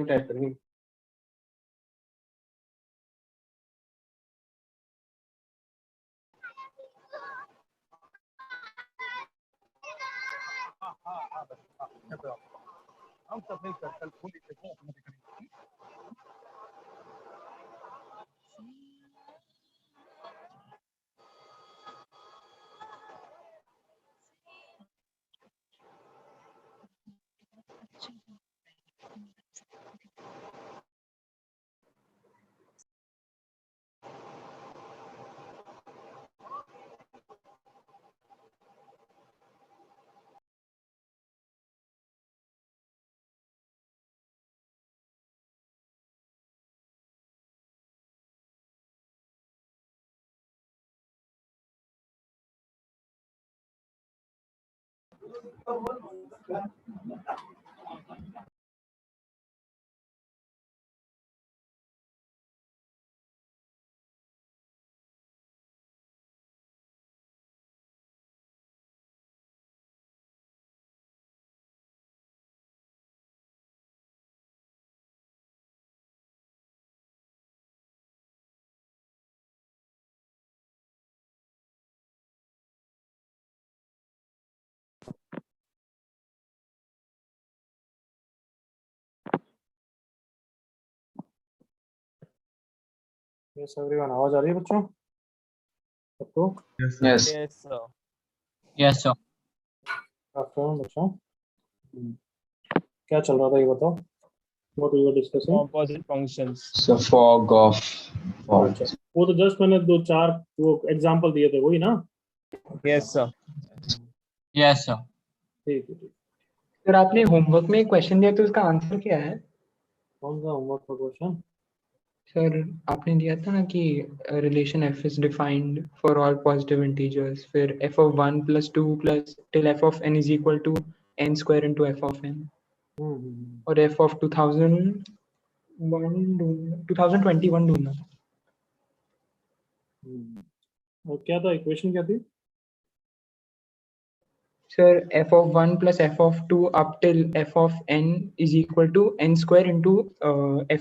Type करेंगे। हम सब मिलकर कल होली के बहुत मजे करेंगे। यस एवरीवन, आवाज आ रही है बच्चों सबको? Yes sir. Yes sir. Afternoon बच्चों, क्या चल रहा था ये बताओ। What we were discussing? Composite functions. So fog of अच्छा, वो तो जस्ट मैंने दो चार वो एग्जांपल दिए थे, वही ना? Yes sir. Yes sir. ठीक है, ठीक। सर आपने होमवर्क में क्वेश्चन दिया तो उसका आंसर क्या है? कौन सा होमवर्क का क्वेश्चन? सर आपने दिया था ना कि relation f is defined for all positive integers, फिर f of 1 plus 2 plus till f of n is equal to n square into f of n, और f of 2021 ढूंढना। और क्या था इक्वेशन, क्या थी? Sir f of 1 plus f of 2 up till f of n is equal to n square into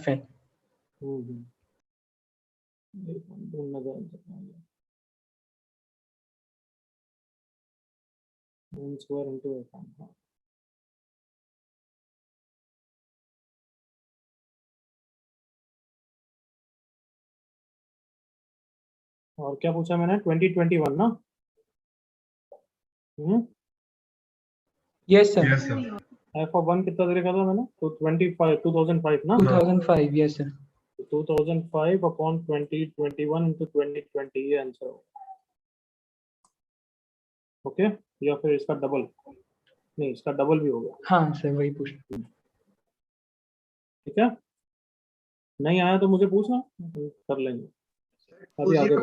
fn। n square into fn। और क्या पूछा मैंने? 2021 ना? Yes sir. f of 1 कितना देखा था मैंने? तो 2005 ना? 2005 यस सर। 2005 अपॉन 2021 into 2020 ये आंसर होगा। ओके, या फिर इसका डबल? नहीं, इसका डबल भी होगा। हाँ सर वही पूछ। ठीक है, नहीं आया तो मुझे पूछना, कर लेंगे। अभी आगे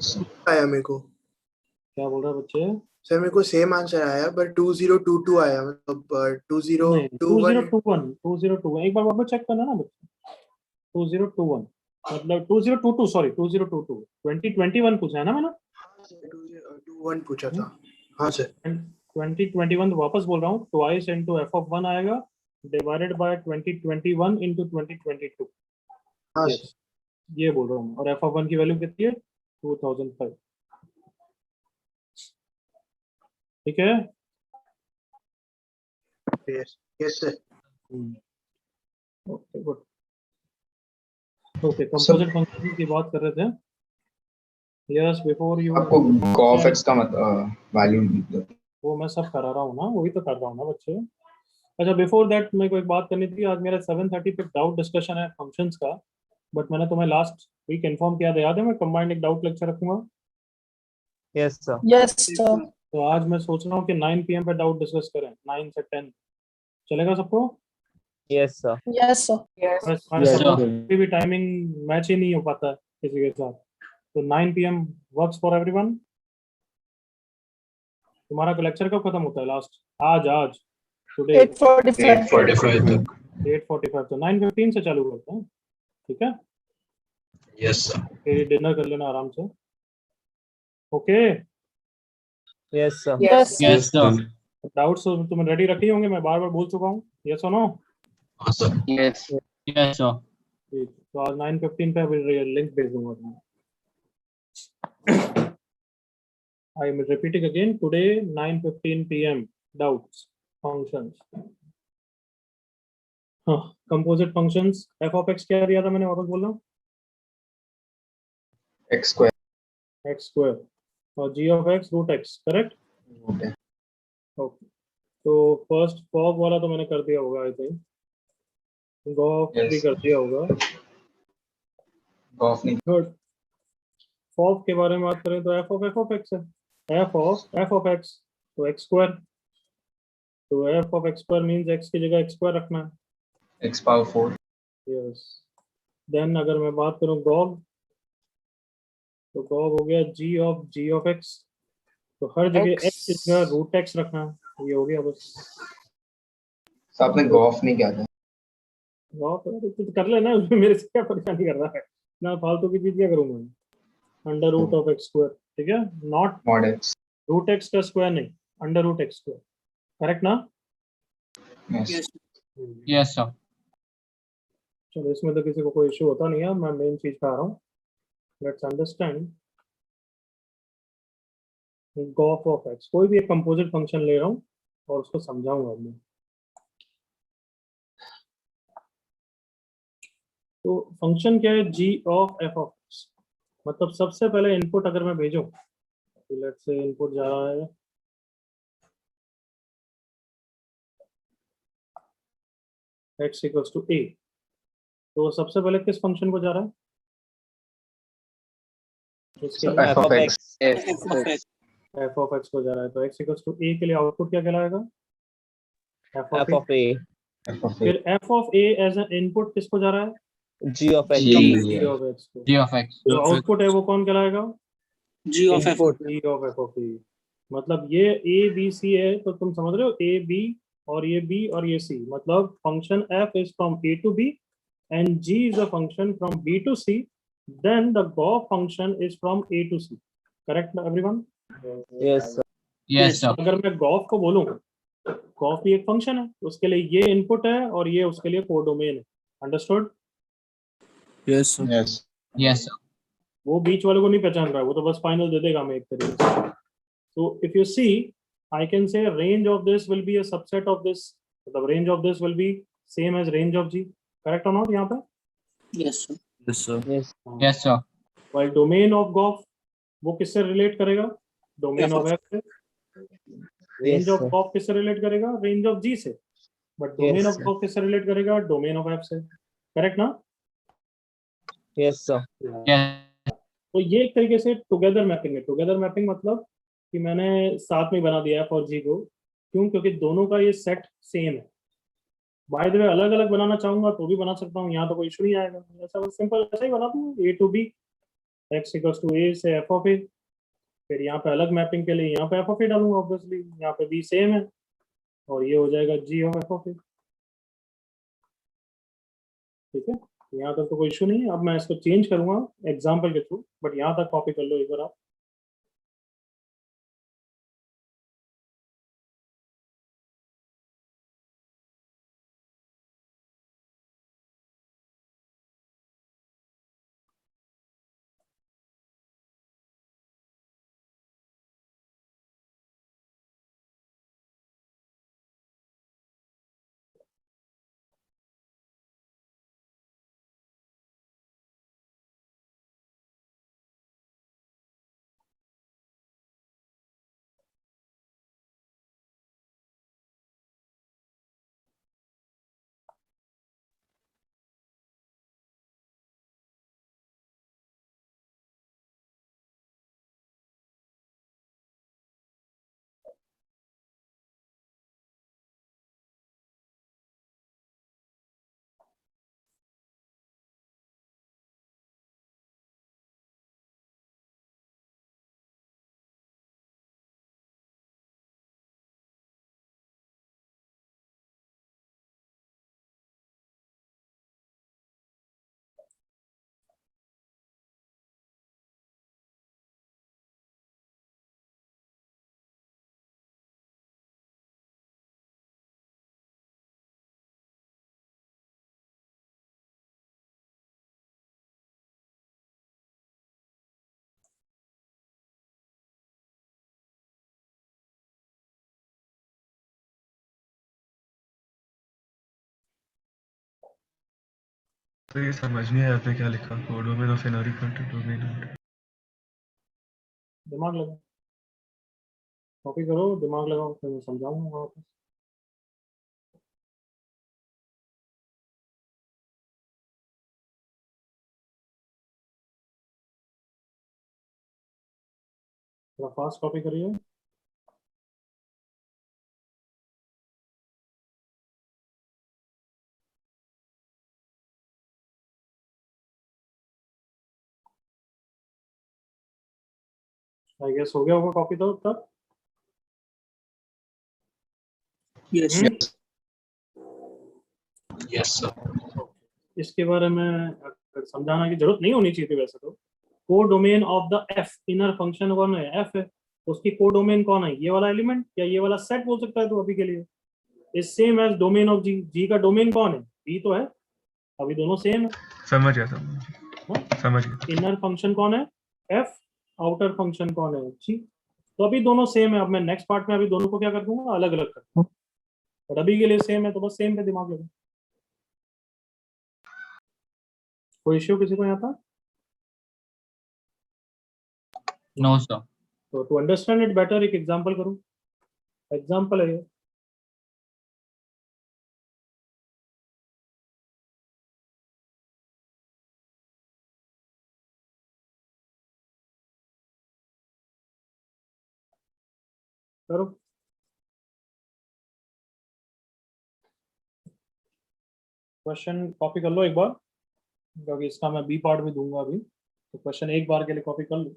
आया मेरे को। क्या बोल रहा है बच्चे? सर मेरे को सेम आंसर आया पर 2022 आया, मतलब 2021 एक बार वापस चेक करना ना बच्चे। 2021 मतलब 2022, सॉरी 2022। 2021 पूछा है ना मैंने? 21 पूछा था। हाँ सर। 2021 वापस बोल रहा हूँ, ट्वाइस इनटू f of 1 आएगा डिवाइडेड बाय 2021 इंटू 2022। हाँ Yes, ये बोल रहा हूँ। और एफ ऑफ वन की वैल्यू कितनी है? 2005। ठीक है। Yes sir. Okay good. Okay, composite function की बात कर रहे थे। यस, बिफोर यू आपको गॉफ एक्स का वैल्यू वो मैं सब करा रहा हूँ ना, वही तो कर रहा हूँ ना बच्चे। अच्छा, बिफोर दैट मेरे को एक बात करनी थी। आज मेरा 7:30 पे डाउट डिस्कशन है फंक्शंस का, बट मैंने तुम्हें लास्ट वीक इन्फॉर्म किया था, याद है? मैं कंबाइंड एक डाउट लेक्चर रखूंगा। Yes, sir. Yes, sir. तो आज मैं सोच रहा हूँ कि 9 PM पे डाउट डिस्कस करें, 9 से 10। चलेगा सबको? Yes, sir. Yes, sir. हमारे Yes, सब sir. भी टाइमिंग मैच ही नहीं हो पाता है किसी के साथ। तो 9 PM वर्क्स फॉर एवरीवन। तुम्हारा लेक्चर कब खत्म होता है लास्ट? आज टुडे 8:45. 8:45। तो 9:15 से चालू करते हैं, ठीक है? Yes sir. फिर डिनर कर लेना आराम से। Okay, Yes, sir. Yes, sir. Yes, sir. Doubts तुम्हें रेडी रखी होंगे, मैं बार बार बोल चुका हूँ। यस और नो? हाँ सर। Yes. Yes, sir. ठीक, तो आज 9:15 पे लिंक भेज दूंगा तुम्हें। I am repeating again, today 9:15 PM doubts functions। हाँ, composite functions। f of x क्या दिया था मैंने, वापस बोल रहा हूँ? एक्स स्क्वायर x square और g of x root x, correct? Okay. Okay, तो फर्स्ट फॉग वाला तो मैंने कर दिया होगा, आई थिंक। Gauff Yes. भी कर दिया होगा। गॉफ नहीं। गुड। फॉग के बारे में बात करें तो f of x है। f of x तो x square, तो f of x square means x की जगह x square रखना है। X power 4 yes. देन अगर मैं बात करूं गॉग, तो गॉग हो गया g of x, तो हर जगह x की जगह रूट x रखना है। ये हो गया बस। तो आपने गॉफ नहीं किया था। गॉग तो कर लेना, उसमें मेरे से क्या परेशानी कर रहा है ना, फालतू की चीज क्या करूं मैं? Under root of x square, ठीक है? Not mod X. Root x का स्क्वायर नहीं, under root x square, correct ना? यस। Yes, sir. चलो, इसमें तो किसी को कोई इशू होता नहीं है। मैं मेन चीज पे आ रहा हूँ। Let's understand Gauff of x। कोई भी एक कंपोजिट फंक्शन ले रहा हूँ और उसको समझाऊंगा मैं। तो फंक्शन क्या है? g of f of x। मतलब सबसे पहले इनपुट अगर मैं भेजूं, तो लेट्स से इनपुट जा रहा है x इक्वल्स टू a, तो सबसे पहले किस फंक्शन को जा रहा है? इसके लिए F of x. f of x को जा रहा है, तो x इक्वल्स टू a के लिए आउटपुट क्या कहलाएगा? f F of a। of A. F of फिर f of a as an input किसको जा रहा है? G of X. g of x को। G of x. जो आउटपुट है वो कौन कहलाएगा? Input. g of f of a। मतलब ये a b c है, तो तुम समझ रहे हो, a b और ये b और ये c, मतलब function f is from a to b and g is a function from b to c, then the gof function is from a to c, correct everyone? Yes, sir. Yes, sir. अगर मैं Gauff को बोलूं, Gauff भी एक function है, उसके लिए ये इनपुट है और ये उसके लिए कोडोमेन है। अंडरस्टूड? यस। Yes, sir. वो बीच वाले को नहीं पहचान रहा है, वो तो बस फाइनल दे देगा हमें एक तरीके से। So if you see, I can say range of this will be a subset of this. The range of this will be same as range of G. Correct or not? यहाँ पे? Yes, sir. Yes. Yes, sir. While domain of GOF वो किससे relate करेगा? Domain of F से। Range Yes, of sir. GOF किससे relate करेगा? Range of G से। But domain Yes, of sir. GOF किससे relate करेगा? Domain of F से। Correct ना? Yes, sir. Yes. तो ये एक तरीके से टुगेदर मैपिंग है। टुगेदर मैपिंग मतलब कि मैंने साथ में बना दिया F और G को। क्यों? क्योंकि दोनों का ये सेट सेम है। बाय द वे अलग अलग बनाना चाहूंगा तो भी बना सकता हूँ, यहाँ तो कोई इशू नहीं आएगा। ऐसा सिंपल ऐसा ही बना दूँ, a to b, x equals to a से f ऑफ a। फिर यहाँ पे अलग मैपिंग के लिए यहाँ पे f ऑफ a डालूंगा, ऑब्वियसली यहाँ पे b सेम है और ये हो जाएगा g of f of a। ठीक है, यहाँ तक तो कोई इशू नहीं है। अब मैं इसको चेंज करूंगा एग्जाम्पल के थ्रू, बट यहाँ तक कॉपी कर लो एक बार आप। तो ये समझ नहीं आया आपने क्या लिखा, codomain of an horizontal domain. दिमाग लगाओ, कॉपी करो, दिमाग लगाओ, फिर मैं समझाऊंगा वापस। थोड़ा फास्ट कॉपी करिए। आई गेस हो गया होगा कॉपी तो तब। Yes. Yes, sir. इसके बारे में अगर समझाना की जरूरत नहीं होनी चाहिए थी वैसे तो। Codomain of the F inner function कौन है, एफ है, उसकी कोडोमेन कौन है, ये वाला एलिमेंट या ये वाला सेट बोल सकता है तो अभी के लिए is same as domain of G. G का डोमेन कौन है, बी तो है, अभी दोनों सेम है। समझ गया। इनर फंक्शन कौन है, एफ, आउटर फंक्शन कौन है, जी। तो अभी दोनों सेम है। अब मैं नेक्स्ट पार्ट में अभी दोनों को क्या कर दूंगा, अलग अलग कर दूंगा, और अभी के लिए सेम है तो बस सेम पे दिमाग लगा। कोई इश्यू किसी को यहाँ था? No, sir. तो टू अंडरस्टैंड इट बेटर एक एग्जांपल करूं। एग्जांपल है ये, करो। क्वेश्चन कॉपी कर लो एक बार, क्योंकि इसका मैं बी पार्ट भी दूंगा अभी, तो क्वेश्चन एक बार के लिए कॉपी कर लो।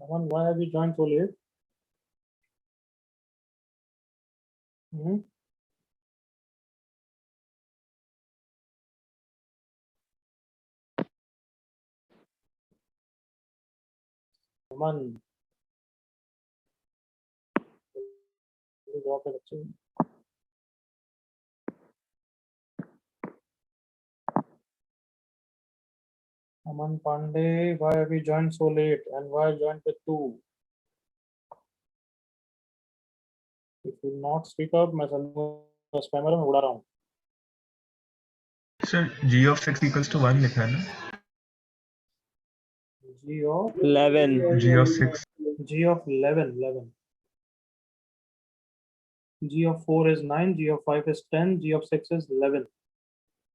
Aman, why have you joined so late? Hmm? Aman, drop it actually. Aman Pandey, why have you joined so late and why joined with two? If you not speak up, मैं समझूंगा spammer में उड़ा रहा हूँ। Sir g of 6 equals to 1 लिखा है ना? G of 11. g of 6 G of 11, 11. G of 4 is 9, G of 5 is 10, G of 6 is 11.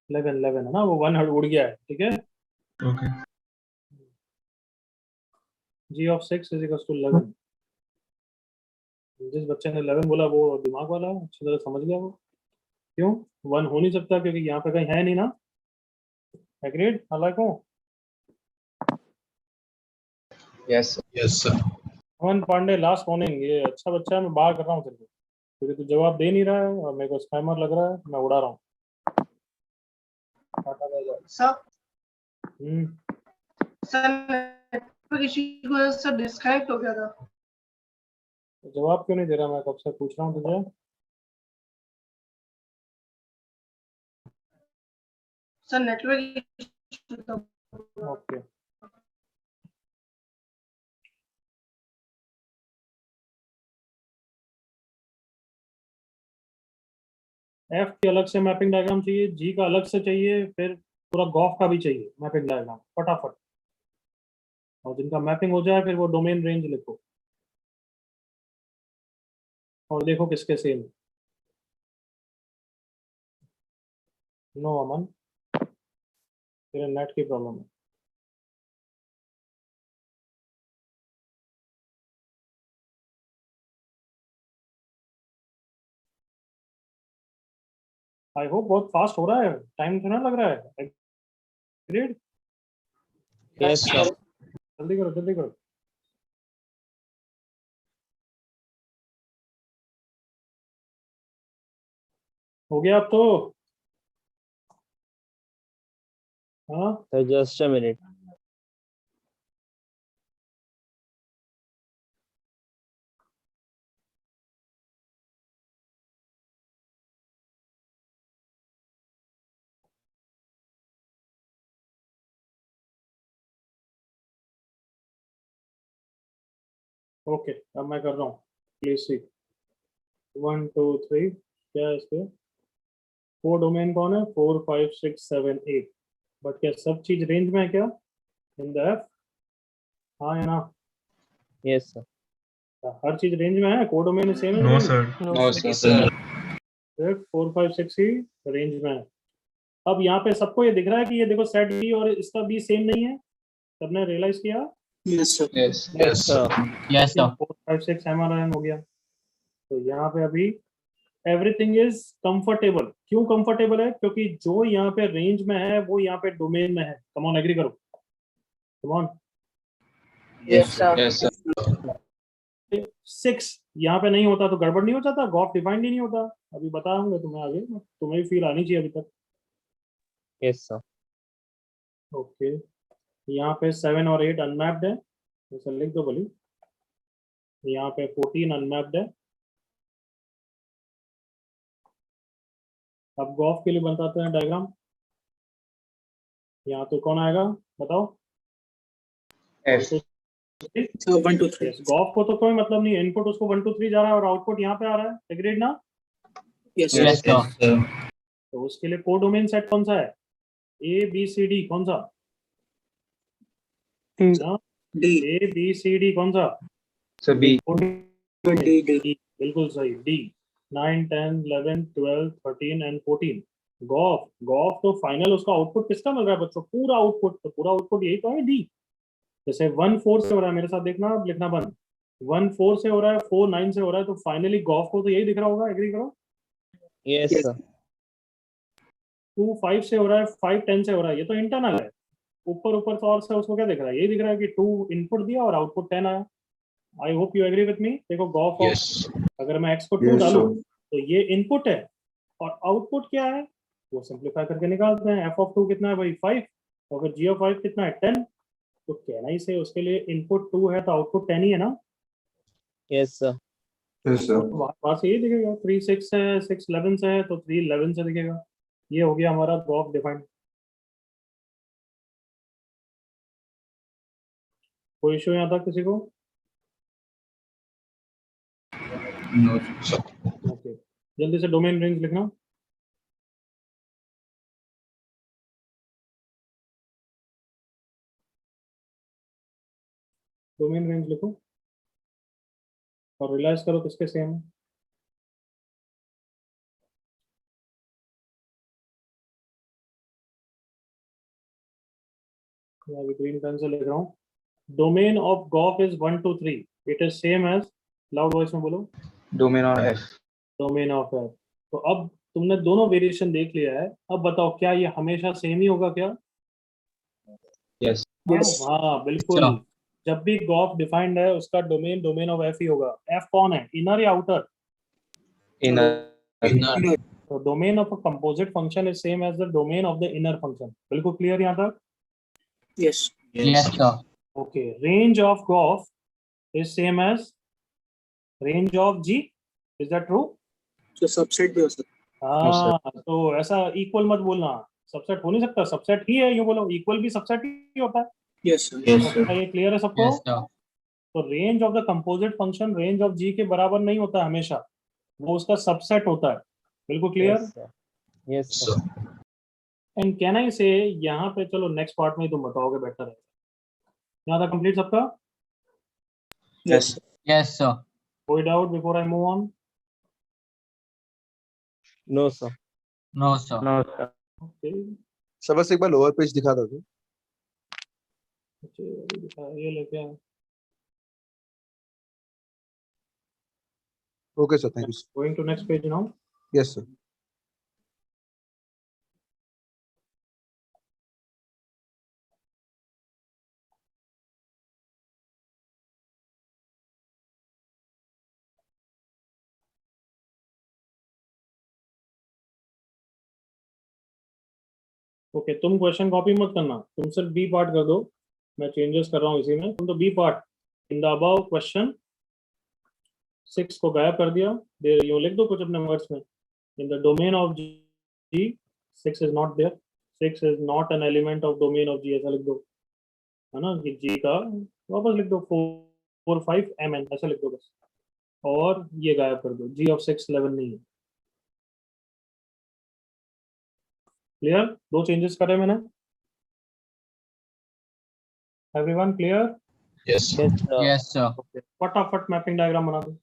11, 11 है ना, वो 1 उड़ गया है, ठीक है। Okay. G of 6 is equals to 11. जिस बच्चे ने 11 बोला वो दिमाग वाला है, अच्छी तरह समझ गया वो। क्यों 1 हो नहीं सकता, क्योंकि यहाँ पे कहीं है नहीं ना। एग्रीड हालांकि Yes. Yes, sir. अमन पांडे लास्ट वार्निंग, ये अच्छा बच्चा है, मैं बाहर कर रहा हूँ तेरे को, क्योंकि तू जवाब दे नहीं रहा है और मेरे को स्पैमर लग रहा है, मैं उड़ा रहा हूँ। Sir, हम्म, sir, network issue की वजह से डिस्कनेक्ट हो गया था। तो जवाब क्यों नहीं दे रहा, मैं कब से पूछ रहा हूँ तुझे। सर नेटवर्क issue था। ओके, एफ की अलग से मैपिंग डायग्राम चाहिए, जी का अलग से चाहिए, फिर पूरा गॉफ का भी चाहिए मैपिंग डायग्राम फटाफट। और जिनका मैपिंग हो जाए फिर वो डोमेन रेंज लिखो और देखो किसके सेम। नो अमन, तेरे नेट की प्रॉब्लम है। आई होप बहुत फास्ट हो रहा है, टाइम तो ना लग रहा है। Agreed? Yes, sir. जल्दी करो, जल्दी करो. हो गया अब तो. हाँ, So just a minute. Okay, अब मैं कर रहा हूँ. Please see. 1 2 3 क्या है इसके? 4 डोमेन कौन है? 4 5 6 7 8. बट क्या सब चीज रेंज में है क्या? In the F? हाँ या ना? Yes, sir. हर चीज रेंज में है? कोड डोमेन सेम है? No, sir. No, sir. सिर्फ 4 5 6 ही रेंज में है. अब यहाँ पे सबको ये दिख रहा है कि ये देखो सेट बी और इसका बी सेम नहीं है. सबने रियलाइज किया? Yes, sir. Yes. Yes, sir. Yes, sir. 4 5 6 MRN हो गया. तो यहाँ पे अभी एवरीथिंग इज कंफर्टेबल. क्यों कंफर्टेबल है? क्योंकि जो यहाँ पे रेंज में है वो यहाँ पे डोमेन में है. कम ऑन, एग्री करो. Come on. Yes, sir. Yes, sir. 6 यहाँ पे नहीं होता तो गड़बड़ नहीं हो जाता? गॉफ डिफाइंड ही नहीं होता. अभी बताऊंगा तुम्हें आगे. तुम्हें भी फील आनी चाहिए अभी तक. Yes, sir. ओके, यहाँ पे 7 और 8 अनमैप्ड है. जैसे लिख दो भली. यहाँ पे 14 अनमैप्ड है. अब गॉफ के लिए बताते हैं डायग्राम. यहाँ तो कौन आएगा बताओ? F. So 1 2 3. यस, गॉफ को तो कोई मतलब नहीं है. इनपुट उसको 1 2 3 जा रहा है और आउटपुट यहाँ पे आ रहा है. एग्रीड ना? Yes, sir. Yes, sir. तो उसके लिए कोड डोमेन सेट कौन सा है? A B C D. कौन सा? D. A B C D कौन सा? So B. D. बिल्कुल सही. डी. 9 10 11 12 13 एंड 14. गॉफ. गॉफ तो फाइनल उसका आउटपुट किसका मिल रहा है बच्चों? पूरा आउटपुट. तो पूरा आउटपुट यही तो है डी. जैसे 1 4 से हो रहा है, मेरे साथ देखना, अब लिखना बंद. 1 4 से हो रहा है, 4 9 से हो रहा है, तो फाइनली गॉफ को तो यही दिख रहा होगा. एग्री करो. Yes, Yes. sir. 2 5 से हो रहा है, 5 10 से हो रहा है. ये तो इंटरनल है. ऊपर ऊपर तो और से उसको क्या दिख रहा है? यही दिख रहा है कि 2 इनपुट दिया और आउटपुट 10 आया. I hope you agree with me. देखो गॉफ ऑफ, Yes. अगर मैं x को 2 Yes, डालूं sir. तो ये इनपुट है और आउटपुट क्या है वो सिंप्लीफाई करके निकालते हैं. f ऑफ 2 कितना है भाई? 5. और फिर g ऑफ 5 कितना है? 10. तो कहना ही से उसके लिए इनपुट 2 है तो आउटपुट 10 ही है ना. Yes, sir. Yes, sir. वहां से यही दिखेगा. 3 6 है, 6 11 से है तो 3 11 से दिखेगा. ये हो गया हमारा गॉफ डिफाइंड. कोई इशू यहाँ तक किसी को? No, sir. ओके, जल्दी से डोमेन रेंज लिखना. डोमेन रेंज लिखो और रियलाइज करो किसके सेम है. मैं अभी ग्रीन पेन से लिख रहा हूँ. Domain of gof is 1 2 3. It is same as, loud voice में बोलो, Domain on F. Domain of F. तो अब तुमने दोनों वेरिएशन देख लिया है. अब बताओ क्या ये हमेशा सेम ही होगा क्या? Yes. Yes. हाँ बिल्कुल. अच्छा. जब भी गॉफ डिफाइंड है उसका डोमेन डोमेन ऑफ एफ ही होगा. एफ कौन है? इनर या आउटर? Inner. तो domain of a composite function is same as the domain of the inner function. बिल्कुल क्लियर यहाँ तक? Yes. Yes, sir. Okay. Range of gof is same as range of G. Is that true? So subset भी हो सकता हाँ, तो ऐसा equal मत बोलना. सबसेट हो नहीं सकता. सबसेट ही है, यूं बोलो. इक्वल भी सबसेट ही होता है. है. Yes, sir. Yes, क्या ये क्लियर है सबको? Yes, sir. तो range of the composite function range of G के बराबर नहीं होता हमेशा. वो उसका सबसेट होता है. बिल्कुल clear? Yes, sir. Yes, sir. Sir. And can I से यहाँ पे, चलो नेक्स्ट पार्ट में तुम बताओगे बेटर है. यहाँ तक कंप्लीट सबका? Yes. Yes, sir. कोई doubt before I move on? No, sir. No, sir. No, sir. Okay. Sir बस एक बार लोअर पेज दिखा दो. ये लेके आए. Okay, sir. Thank you. Going to next page now. Yes, sir. Okay तुम क्वेश्चन कॉपी मत करना, तुम सिर्फ बी पार्ट कर दो, मैं चेंजेस कर रहा हूँ इसी में। तुम तो B part in the above question 6 को गायब कर दिया, दे यूं लिख दो कुछ अपने वर्ड्स में, in the domain of G 6 is not there, 6 is not an element of domain of G, ऐसा लिख दो, है ना, कि जी का वापस लिख दो 4 5 mn ऐसा लिख दो बस, और ये गायब कर दो, जी ऑफ 6 11 नहीं है। क्लियर? दो चेंजेस करे मैंने, everyone clear? Yes. Yes, sir. Yes, sir. फटाफट मैपिंग डायग्राम बना दो।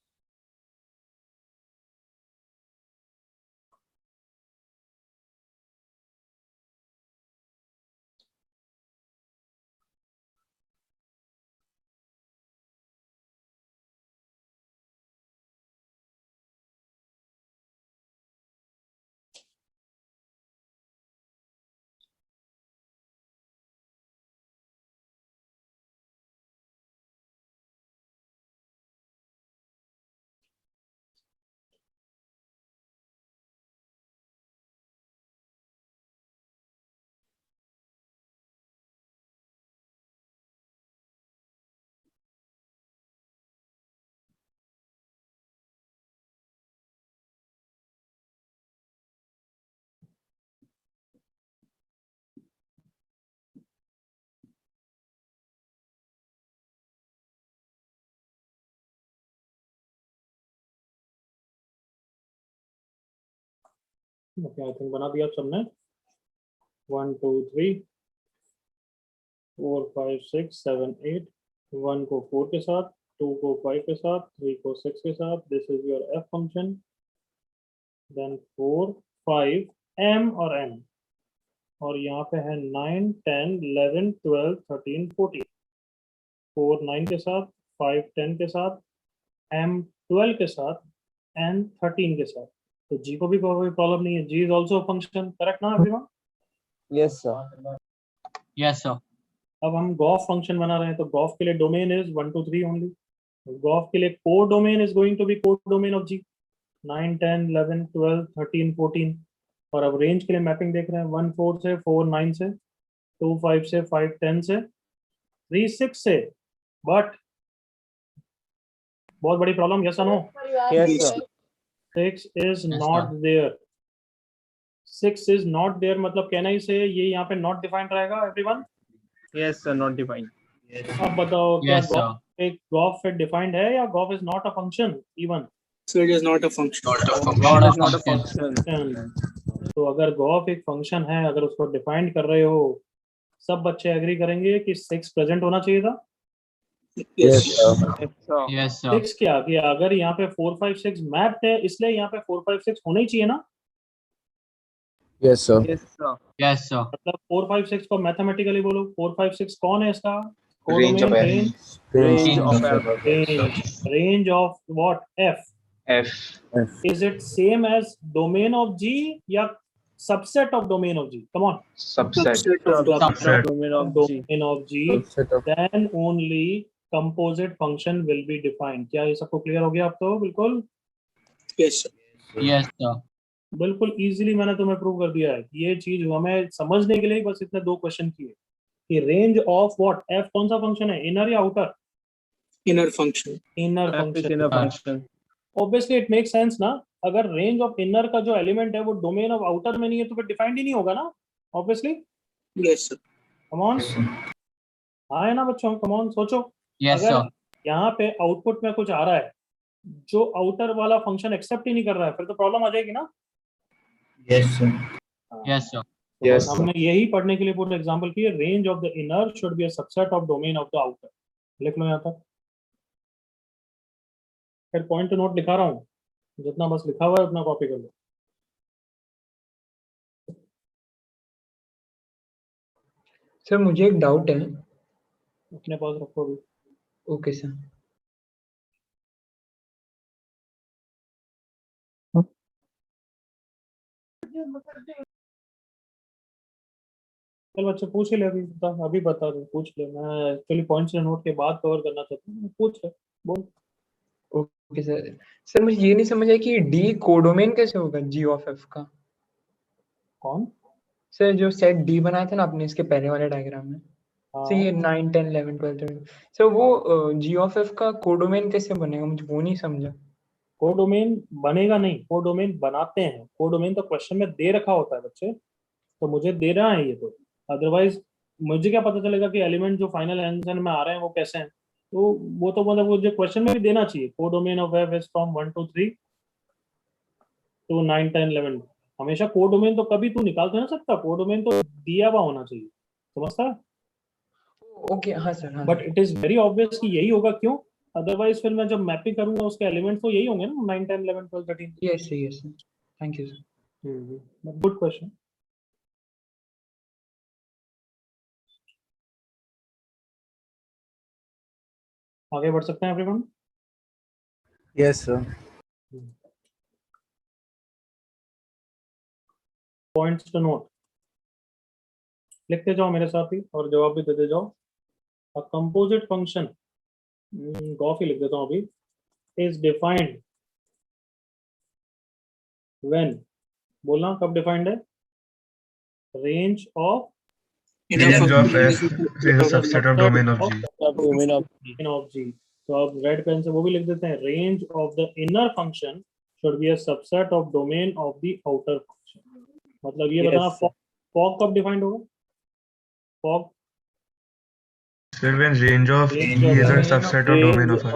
ओके आई थिंक बना दिया सबने। 1 2 3 4 5 6 7 8, 1 को 4 के साथ, 2 को 5 के साथ, 3 को 6 के साथ, this is your F function, then 4 5 m और n, और यहाँ पे है 9 10 11 12 13 14, 4 9 के साथ, 5 10 के साथ, m 12 के साथ, n 13 के साथ। तो g को भी कोई प्रॉब्लम नहीं है, g is also function, correct ना everyone? Yes, sir. Yes, sir. अब हम गॉफ फंक्शन बना रहे हैं, तो गॉफ के लिए डोमेन इज 1 2 3 ओनली, गॉफ के लिए codomain is going to be codomain of G 9 10 11 12 13 14, और अब रेंज के लिए मैपिंग देख रहे हैं 1 4 से 4 9 से, 2 5 से 5 10 से, 3 6 से, बट बहुत बड़ी प्रॉब्लम, यस और no? Yes, sir. 6 is Yes, not sir. there, 6 is not there मतलब कहना ही से ये यहाँ पे नॉट डिफाइंड रहेगा everyone. Yes, sir. Not defined. अब बताओ क्या Yes, sir. एक गॉफ फिर डिफाइंड है या Gauff is not a function even? So it is not a function. Not a function. Not a It's not a function. function. तो अगर Gauff एक फंक्शन है, अगर उसको डिफाइंड कर रहे हो, सब बच्चे एग्री करेंगे कि 6 प्रेजेंट होना चाहिए था। Yes. Yes, sir. Yes, sir. 6 क्या कि अगर यहाँ पे 4 5 6 मैप्ड है, इसलिए यहाँ पे 4 5 6 होना ही चाहिए ना, Yes, sir. Yes, sir. Yes, sir. मतलब 4 5 6 को मैथमेटिकली बोलो, 4 5 6 कौन है इसका? Range of f. Range of f. Range of what? F. F. Is it same as domain of G या subset of domain of G? Come on. Subset. Subset. Domain of G. Domain of G, then only composite function will be defined. क्या ये सबको clear हो गया अब तो? बिल्कुल Yes, sir. Yes, sir. बिल्कुल इजीली मैंने तुम्हें प्रूव कर दिया है कि ये चीज हमें समझने के लिए बस इतने दो क्वेश्चन किए कि रेंज ऑफ व्हाट, एफ कौन सा फंक्शन है, इनर या outer? Inner function. Inner F is function. in a function. Obviously it make sense ना, अगर रेंज ऑफ इनर का जो एलिमेंट है वो डोमेन ऑफ आउटर में नहीं है तो फिर डिफाइंड ही नहीं होगा ना, obviously. Yes, sir. Come on, हाँ है ना बच्चों, कम ऑन सोचो। Yes, अगर sir. यहाँ पे आउटपुट में कुछ आ रहा है जो आउटर वाला फंक्शन एक्सेप्ट ही नहीं कर रहा है, फिर तो प्रॉब्लम आ जाएगी ना। Yes, sir. Yes, sir. तो Yes, हमने यही पढ़ने के लिए पूरा एग्जांपल किए, range of the inner should be a subset of domain of the outer. लिख लो यहाँ तक, फिर पॉइंट टू नोट लिखा रहा हूँ, जितना बस लिखा हुआ है उतना कॉपी कर लो। सर मुझे एक डाउट है। अपने पास रखो भी। Okay sir. चल बच्चे पूछ ही ले, अभी बता दो, पूछ ले। मैं एक्चुअली पॉइंट्स नोट के बाद कवर करना चाहता हूँ, पूछ ले, बोल। Okay sir. सर मुझे ये नहीं समझ आया कि डी कोडोमेन कैसे होगा जी ऑफ एफ का? कौन? सर जो सेट डी बनाया था ना आपने इसके पहले वाले डायग्राम में, हाँ, सर ये 9 10 11 12 सर वो जी ऑफ एफ का कोडोमेन कैसे बनेगा, मुझे वो नहीं समझा। कोडोमेन बनेगा नहीं, कोडोमेन बनाते हैं। कोडोमेन तो क्वेश्चन में दे रखा होता है बच्चे, तो मुझे दे रहा है ये तो, अदरवाइज मुझे क्या पता चलेगा कि एलिमेंट जो फाइनल आंसर में आ रहे हैं वो कैसे हैं। तो वो तो मतलब मुझे क्वेश्चन में भी देना चाहिए, codomain of F is from 1 to 3 to 9 10 11। हमेशा कोडोमेन तो कभी तू निकाल तो नहीं सकता, कोडोमेन तो दिया हुआ होना चाहिए, समझता है। ओके हाँ सर, हाँ but it is very obvious कि यही होगा, क्यों? अदरवाइज फिर मैं जब मैपिंग करूंगा उसके एलिमेंट्स तो यही होंगे ना, 9 10 11 12 13। Yes sir, thank you sir. Good question. आगे बढ़ सकते हैं everyone. Yes, sir. Points to note, लिखते जाओ मेरे साथ ही और जवाब भी देते जाओ। अ कंपोजिट फंक्शन, गॉफ ही लिख देता हूँ अभी, इज डिफाइंड व्हेन, बोलना कब डिफाइंड है? Range of Range of F is a subset of domain of G. Of G. तो अब रेड पेन से वो भी लिख देते हैं, range of the inner function should be a subset of domain of the outer function. मतलब ये बताना फॉग कब डिफाइंड होगा? Fog So when range of E is a subset of domain of R.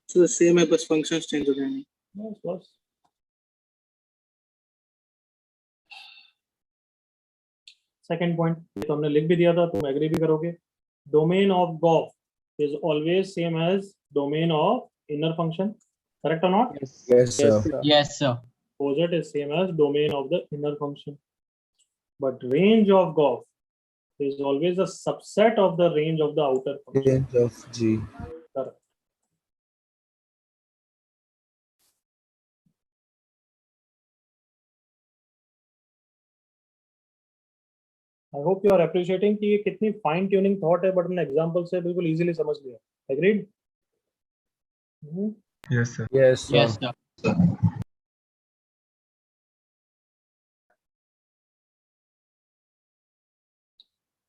So same है, बस functions change हो जाएंगे. बस सेकंड पॉइंट तो हमने लिख भी दिया था, तुम एग्री भी करोगे। Domain of gof is always same as domain of inner function, correct और not? Yes, sir. Yes, sir. Opposite is same as domain of the inner function, but range of Goff is always a subset of the range of the outer function. Range of G. Correct. I hope you are appreciating कि ये कितनी fine tuning thought है, but हमने example से बिल्कुल easily समझ लिया। Agreed? Yes, sir. Yes, sir. Yes, sir.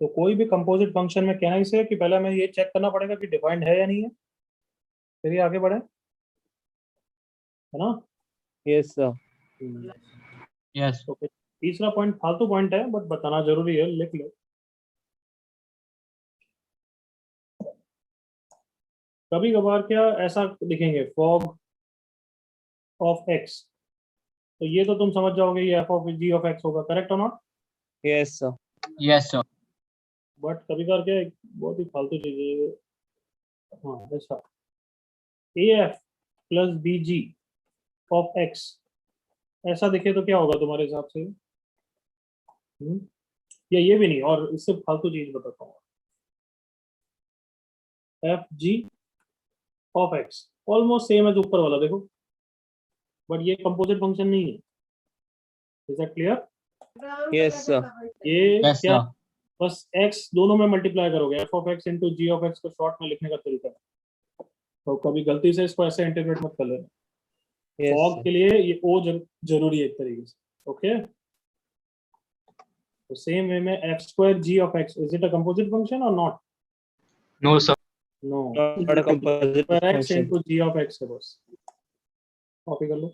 तो कोई भी कंपोजिट फंक्शन में कहना इसे कि पहले हमें ये चेक करना पड़ेगा कि डिफाइंड है या नहीं है, फिर ये आगे बढ़े, है ना? Yes, sir. Yes. तो तीसरा पॉइंट फालतू पॉइंट है, बट बताना जरूरी है, लिख लो। कभी कभार क्या ऐसा लिखेंगे, फॉग ऑफ एक्स, तो ये तो तुम समझ जाओगे ये F of G of X होगा, करेक्ट और not? Yes, sir. Yes, sir. But कभी कभार क्या एक बहुत ही फालतू चीज है, हाँ ऐसा A F plus B G of X ऐसा दिखे तो क्या होगा तुम्हारे हिसाब से? या ये भी नहीं, और इससे फालतू चीज बताता हूँ, F G of x almost same है जो ऊपर वाला, देखो, बट ये कंपोजिट फंक्शन नहीं है। Is that clear? Yes, sir. ये Yes, क्या, sir. बस एक्स दोनों में मल्टीप्लाई करोगे, F of X into G of X को शॉर्ट में लिखने का तरीका है, तो कभी गलती से इसको ऐसे इंटरप्रेट मत कर लेना। Yes, fog sir. के लिए ये ओ जरूरी है एक तरीके से, ओके? तो सेम वे में F square G of X, is it a composite function और not? No, sir. No, Not a composite X function. Into G of X है, बस कॉपी कर लो।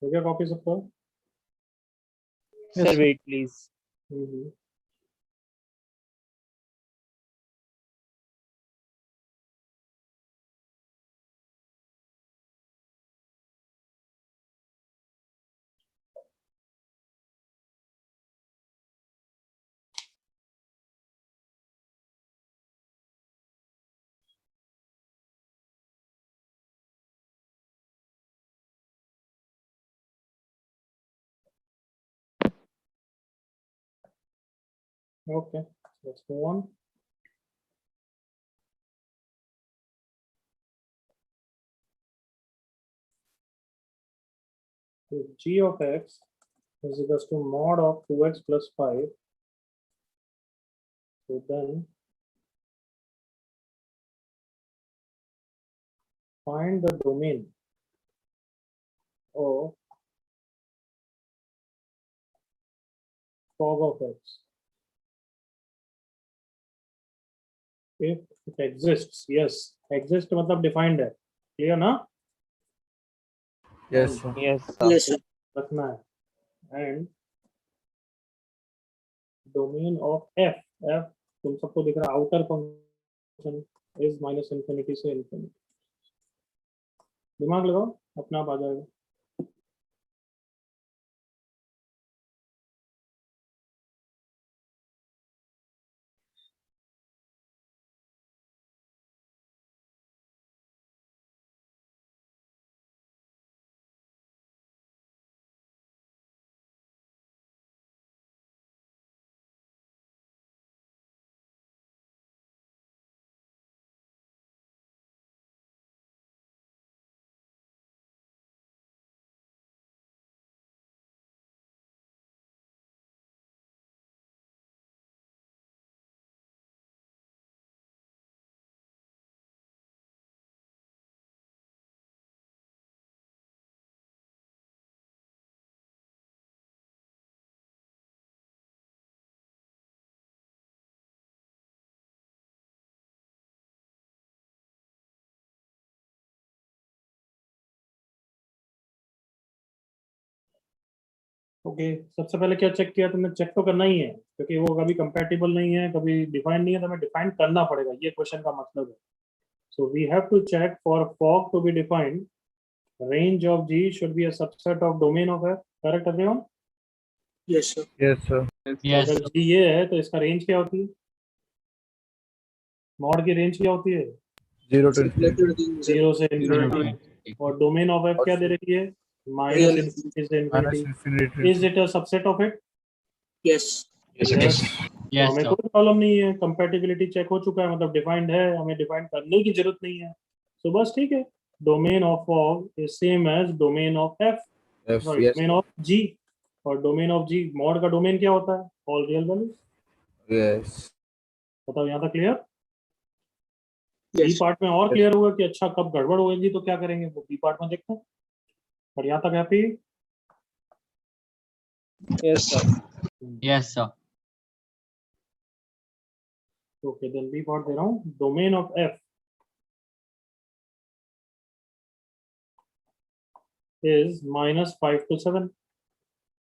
तो क्या कॉपी सकते हो? Sir, wait, please. Hmm. Okay, let's move on. So g of x is equals to mod of 2x plus 5. So then find the domain of fog of x if it exists. Yes, exist मतलब defined है, clear ना? Yes, sir. Yes, sir. रखना है and domain of f तुम सबको दिख रहा है outer function is minus infinity से infinity. दिमाग लगाओ, अपना आप आ जाएगा. ओके, सबसे पहले क्या चेक किया तुमने? चेक तो करना ही है क्योंकि वो कभी कंपैटिबल नहीं है, कभी डिफाइंड नहीं है, तो हमें डिफाइन करना पड़ेगा, ये क्वेश्चन का मतलब है. So we have to check for fog to be defined range of g should be a subset of domain of f. correct everyone? Yes, sir. Yes, sir. Yes. अगर g ये है तो इसका रेंज क्या होती है? मॉड की range क्या होती है? 0 to infinity. 0 से Zero to infinity. infinity. और डोमेन ऑफ f क्या दे रही है? Real माइनस इनफिनिटी से Minus infinity. infinity. Is it a subset of it? Yes. Yes, it is. तो Yes, हमें sir. कोई प्रॉब्लम नहीं है, कंपैटिबिलिटी चेक हो चुका है, मतलब डिफाइंड है, हमें डिफाइन करने की जरूरत नहीं है. तो बस ठीक है, domain of fog is same as domain of f, F, sorry yes. Domain of g. और डोमेन ऑफ g, मॉड का डोमेन क्या होता है? All real values. Yes. बताओ यहाँ तक क्लियर? B Yes. पार्ट में और क्लियर होगा कि अच्छा कब गड़बड़ होगी तो क्या करेंगे, वो बी पार्ट में देखते हैं. और यहाँ तक happy? Yes, sir. Yes, sir. Okay, then B part दे रहा हूँ. Domain of f is -5 to 7.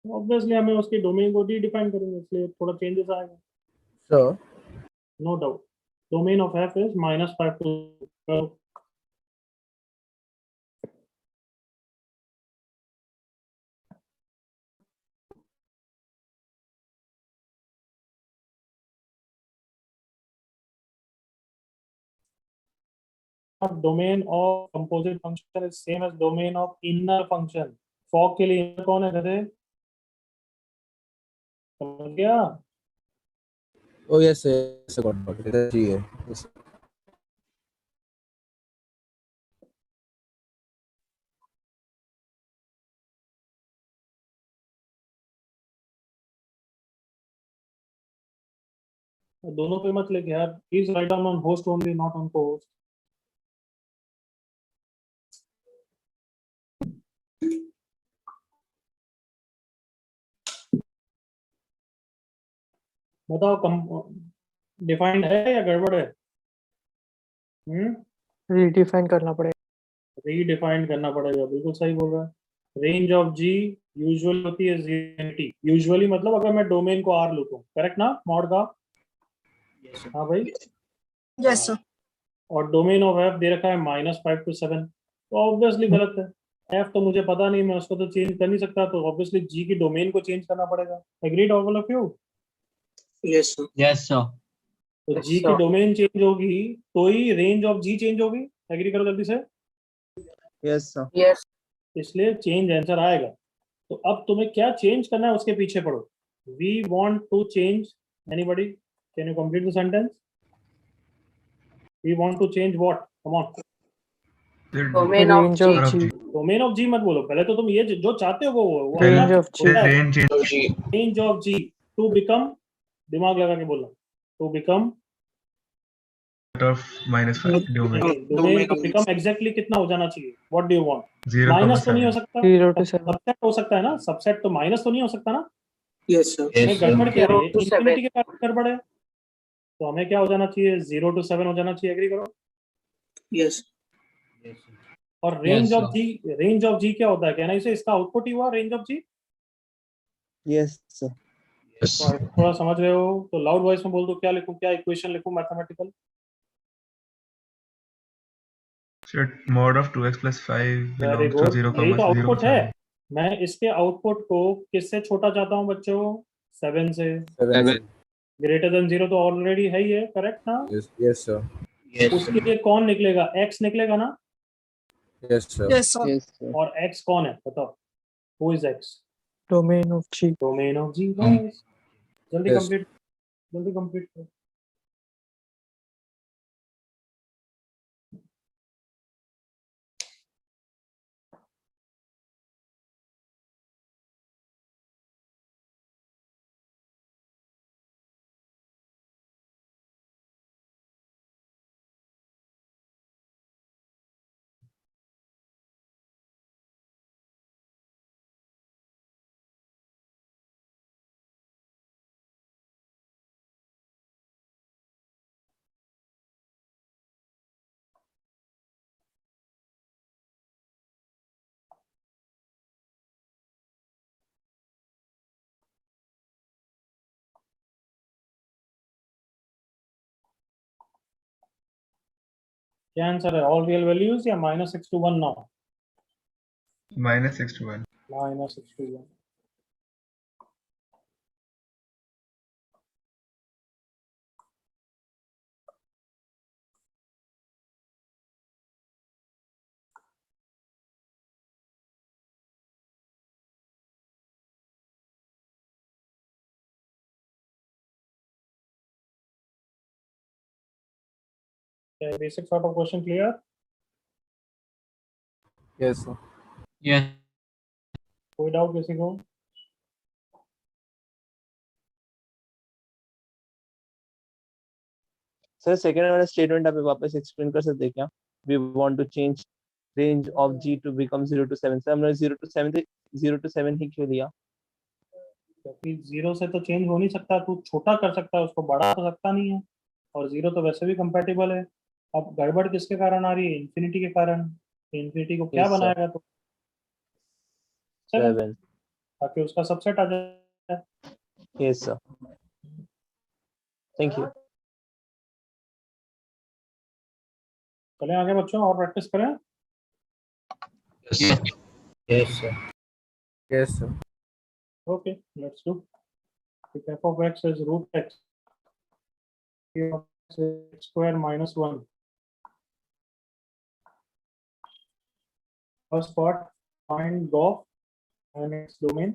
Obviously हमें उसके डोमेन को रीडिफाइन करेंगे, इसलिए थोड़ा चेंजेस आएगा, Sir. No doubt. Domain of f is -5 to 7. Domain of composite function is same as domain of inner function. Fog के लिए इनर कौन है गधे? समझ गया? Oh, yes, yes, I got it. G है. Yes. दोनों पे मत लेके यार, please write down on host only, not on co-host. बताओ, कम डिफाइंड है या गड़बड़ है? रीडिफाइन करना पड़ेगा. रीडिफाइन करना पड़ेगा, बिल्कुल सही बोल रहा है. रेंज ऑफ जी यूजुअली होती है 0. यूजुअली मतलब अगर मैं डोमेन को आर लूँ, करेक्ट ना मॉड का? हाँ भाई. Yes, sir. और डोमेन ऑफ एफ दे रखा है -5 to 7, तो ऑब्वियसली गलत है. एफ तो मुझे पता नहीं, मैं उसको तो चेंज कर नहीं सकता, तो ऑब्वियसली जी की डोमेन को चेंज करना पड़ेगा. Agreed all of you? Yes, sir. Yes, sir. तो Yes, जी की sir. डोमेन चेंज होगी तो ही रेंज ऑफ जी चेंज होगी. एग्री करो जल्दी से. Yes, sir. Yes. इसलिए चेंज आंसर आएगा. तो अब तुम्हें क्या चेंज करना है उसके पीछे पढ़ो. We want to change Anybody? Can you complete the sentence? We want to change what? Come on. The Domain of Range of power of G. G. Domain of G मत बोलो, पहले तो तुम ये जो चाहते हो वो Range of G. Range in range of G to become, दिमाग लगा के बोलना, to become of -5 domain. Domain to become exactly कितना हो जाना चाहिए? What do you want? 0, minus तो नहीं हो सकता, 0 to 7. सबसेट हो सकता है ना, सबसेट तो माइनस तो नहीं हो सकता ना। Yes, sir. हमें गड़बड़ क्या है? 0 to 7. इंफिनिटी के कारण गड़बड़ है, तो हमें क्या हो जाना चाहिए? 0 to 7 हो जाना चाहिए। एग्री करो। Yes. और range Yes, of G, range of G क्या होता है? कहना इसे इसका आउटपुट ही हुआ range of G. Yes, sir. Yes. तो थोड़ा समझ रहे हो तो लाउड वॉइस में बोल दो, क्या लिखूं, क्या इक्वेशन लिखूं mathematical? So mod of 2x plus 5 very belongs to good, 0, यही तो 0, आउटपुट है। 7. मैं इसके आउटपुट को किससे छोटा चाहता हूं बच्चों? 7 से। 7. ग्रेटर देन 0 तो ऑलरेडी है ही है, करेक्ट ना? Yes, yes, sir. Yes. उसके लिए कौन निकलेगा? x निकलेगा ना। Yes, sir. Yes, sir. Yes, sir. और x कौन है बताओ? Who is x? Domain of G. Domain of G. बस जल्दी Yes. कंप्लीट, जल्दी कंप्लीट करो। क्या आंसर है? ऑल रियल वैल्यूज या -6 to 1 now? -6 to 1. -6 to 1। Basic sort of question clear? Yes, sir. Yes. कोई डाउट किसी को? सर सेकंड वाला स्टेटमेंट आप वापस एक्सप्लेन कर सकते हैं क्या? We want to change range of G to become 0 to 7. Sir हमने 0 to 7 ही क्यों लिया? क्योंकि 0 से तो चेंज हो नहीं सकता, तू छोटा कर सकता है उसको, बड़ा तो सकता नहीं है। और 0 तो वैसे भी कंपैटिबल है। अब गड़बड़ किसके कारण आ रही है? इन्फिनिटी के कारण। इन्फिनिटी को क्या Yes, sir. बनाएगा तो 7, 7. ताकि उसका सबसेट आ जाए। Yes, sir. Thank you. चलें आगे बच्चों, और प्रैक्टिस करें। Yes. Yes, sir. Yes, sir. Okay, let's do. if f of x is root x, p of x is x square minus 1. First part, find GOF and its domain.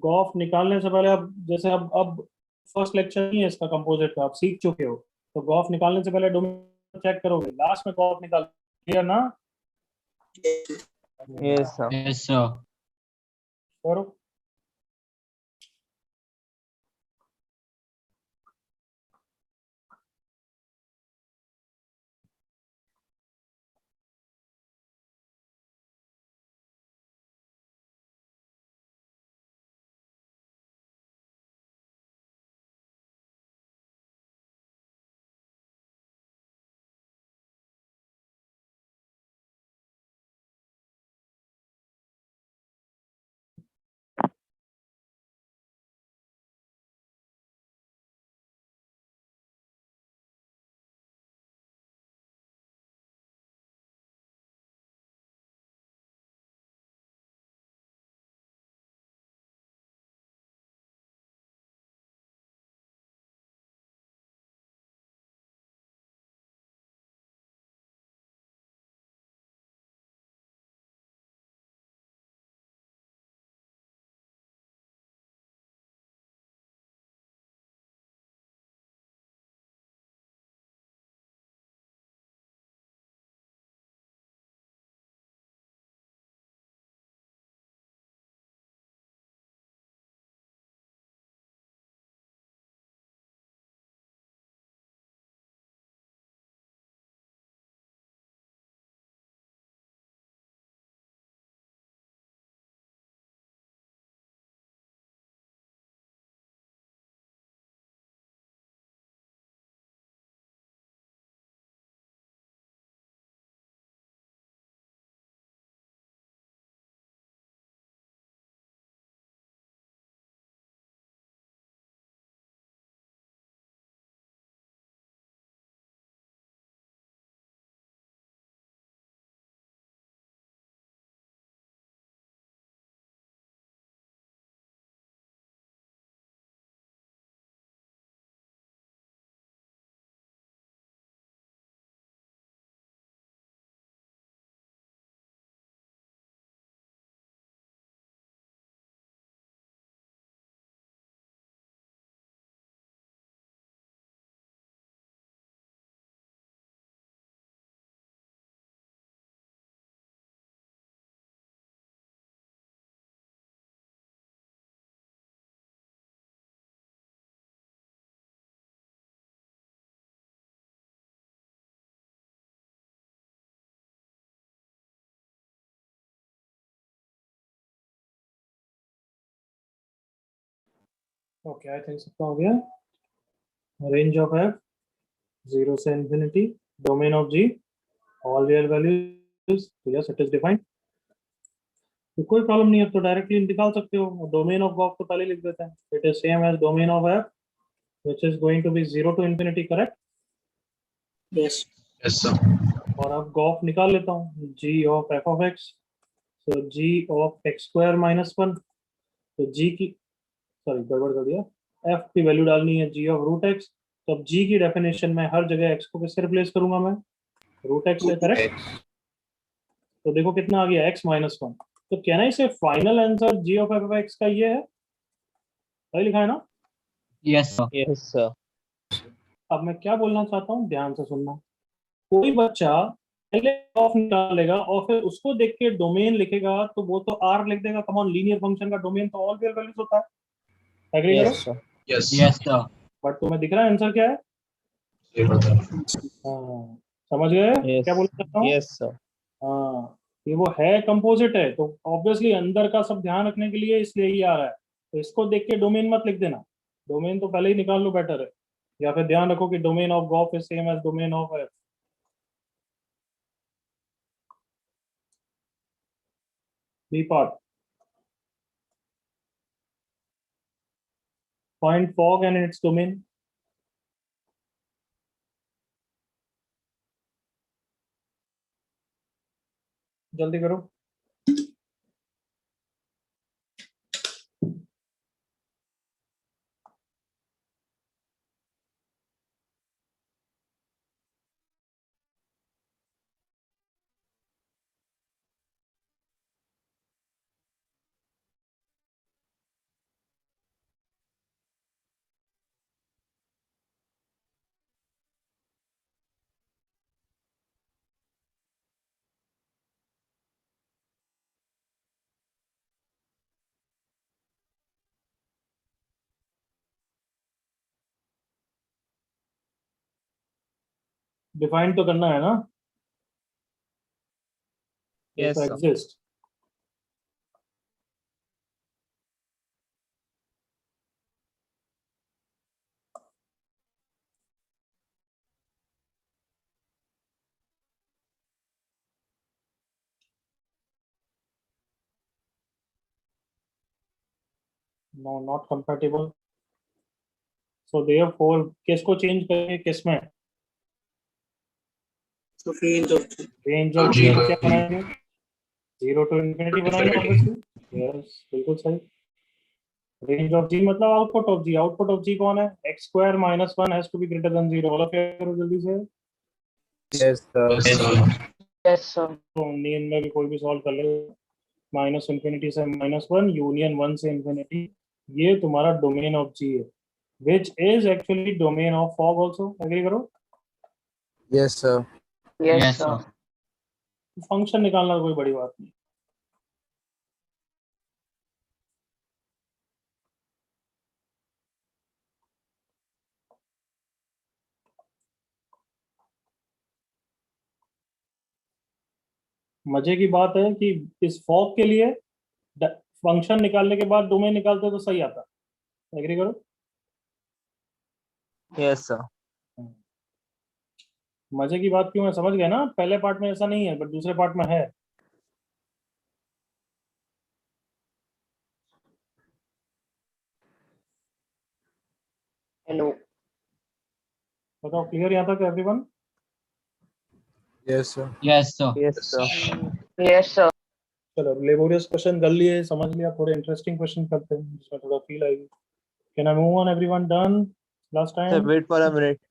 GOF निकालने से पहले, अब जैसे अब first lecture नहीं है इसका composite का, आप सीख चुके हो, तो GOF निकालने से पहले डोमेन चेक करोगे, लास्ट में GOF निकाल, क्लियर ना? Yes, sir. Yes, sir. करो। ओके आई थिंक सबका हो गया। रेंज ऑफ एफ 0 से infinity, domain of G all real values, तो यस इट इज डिफाइंड। तो कोई प्रॉब्लम नहीं है, अब तो डायरेक्टली निकाल सकते हो। डोमेन ऑफ गॉफ तो पहले लिख देते हैं, it is same as domain of F which is going to be 0 to infinity, correct. Yes. Yes, sir. और अब गॉफ निकाल लेता हूँ, G of F of X, so G of X square minus one, तो G की, sorry गड़बड़ कर दिया, एफ की वैल्यू डालनी है जी ऑफ रूट एक्स। तो अब जी की डेफिनेशन में हर जगह एक्स को किससे रिप्लेस करूंगा मैं, रूट एक्स से, करेक्ट। X. तो देखो कितना आ गया, एक्स माइनस वन। तो can I say final answer G of F of X का ये है, सही लिखा है ना। Yes, sir. Yes, sir. अब मैं क्या बोलना चाहता हूँ, ध्यान से सुनना। कोई बच्चा पहले ऑफ निकालेगा और फिर उसको देख के डोमेन लिखेगा, तो वो तो आर लिख देगा। कम ऑन, लीनियर फंक्शन का डोमेन तो ऑल रियल वैल्यूज होता है, एग्री करो। Yes, sir. Yes. Yes, sir. But तुम्हें दिख रहा है आंसर क्या है। Zero, sir. हाँ, समझ गए Yes. क्या बोल सकता हूँ। Yes, sir. हाँ, ये वो है कंपोजिट है, तो ऑब्वियसली अंदर का सब ध्यान रखने के लिए इसलिए ही आ रहा है। तो इसको देख के डोमेन मत लिख देना, डोमेन तो पहले ही निकाल लो, बेटर है। या फिर ध्यान रखो कि domain of gof is same as domain of F. B part, find fog and its domain। जल्दी करो। डिफाइन तो करना है ना, Yes, sir. Exist. No not compatible, so therefore किसको चेंज करेंगे किस में, So range of range of g को क्या बनाएंगे, 0 टू इंफिनिटी बनाएंगे ऑब्वियसली। यस बिल्कुल सही। रेंज ऑफ जी मतलब output of g, output of g कौन है, x square minus one has to be greater than 0। वाला क्या करो जल्दी से, Yes, sir. Yes, sir. Yes, sir. तो नींद में भी कोई भी सॉल्व कर ले। माइनस इंफिनिटी से माइनस वन, यूनियन वन से इंफिनिटी, ये तुम्हारा डोमेन ऑफ जी है, which is actually domain of fog also, agree करो। Yes, sir. Yes, sir. Function निकालना कोई बड़ी बात नहीं। मजे की बात है कि इस फॉग के लिए फंक्शन निकालने के बाद डोमेन निकालते तो सही आता, एग्री करो। Yes, sir. मजे की बात क्यों है समझ गए ना, पहले पार्ट में ऐसा नहीं है बट दूसरे पार्ट में है। Hello. बताओ क्लियर यहाँ तक everyone. Yes, sir. Yes, sir. Yes, sir. Yes, sir. चलो लेबोरियस क्वेश्चन कर लिए, समझ लिया, थोड़े इंटरेस्टिंग क्वेश्चन करते हैं जिसमें थोड़ा फील आएगी। Can I move on everyone, done last Sir, time. wait for a minute.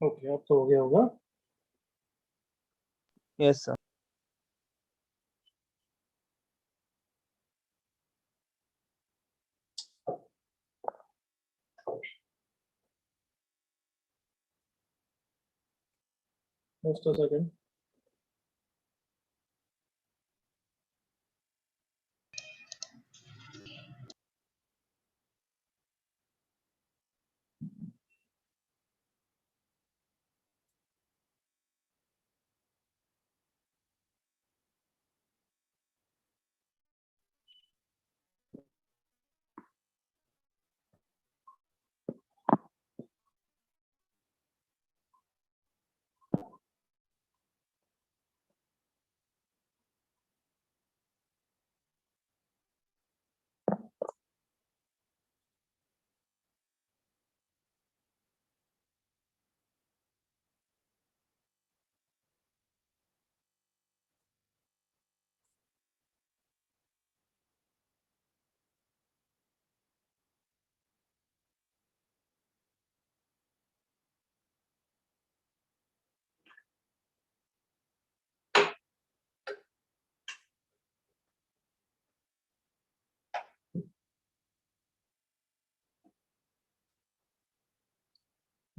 Okay अब तो हो गया होगा। Yes, sir. Just a second.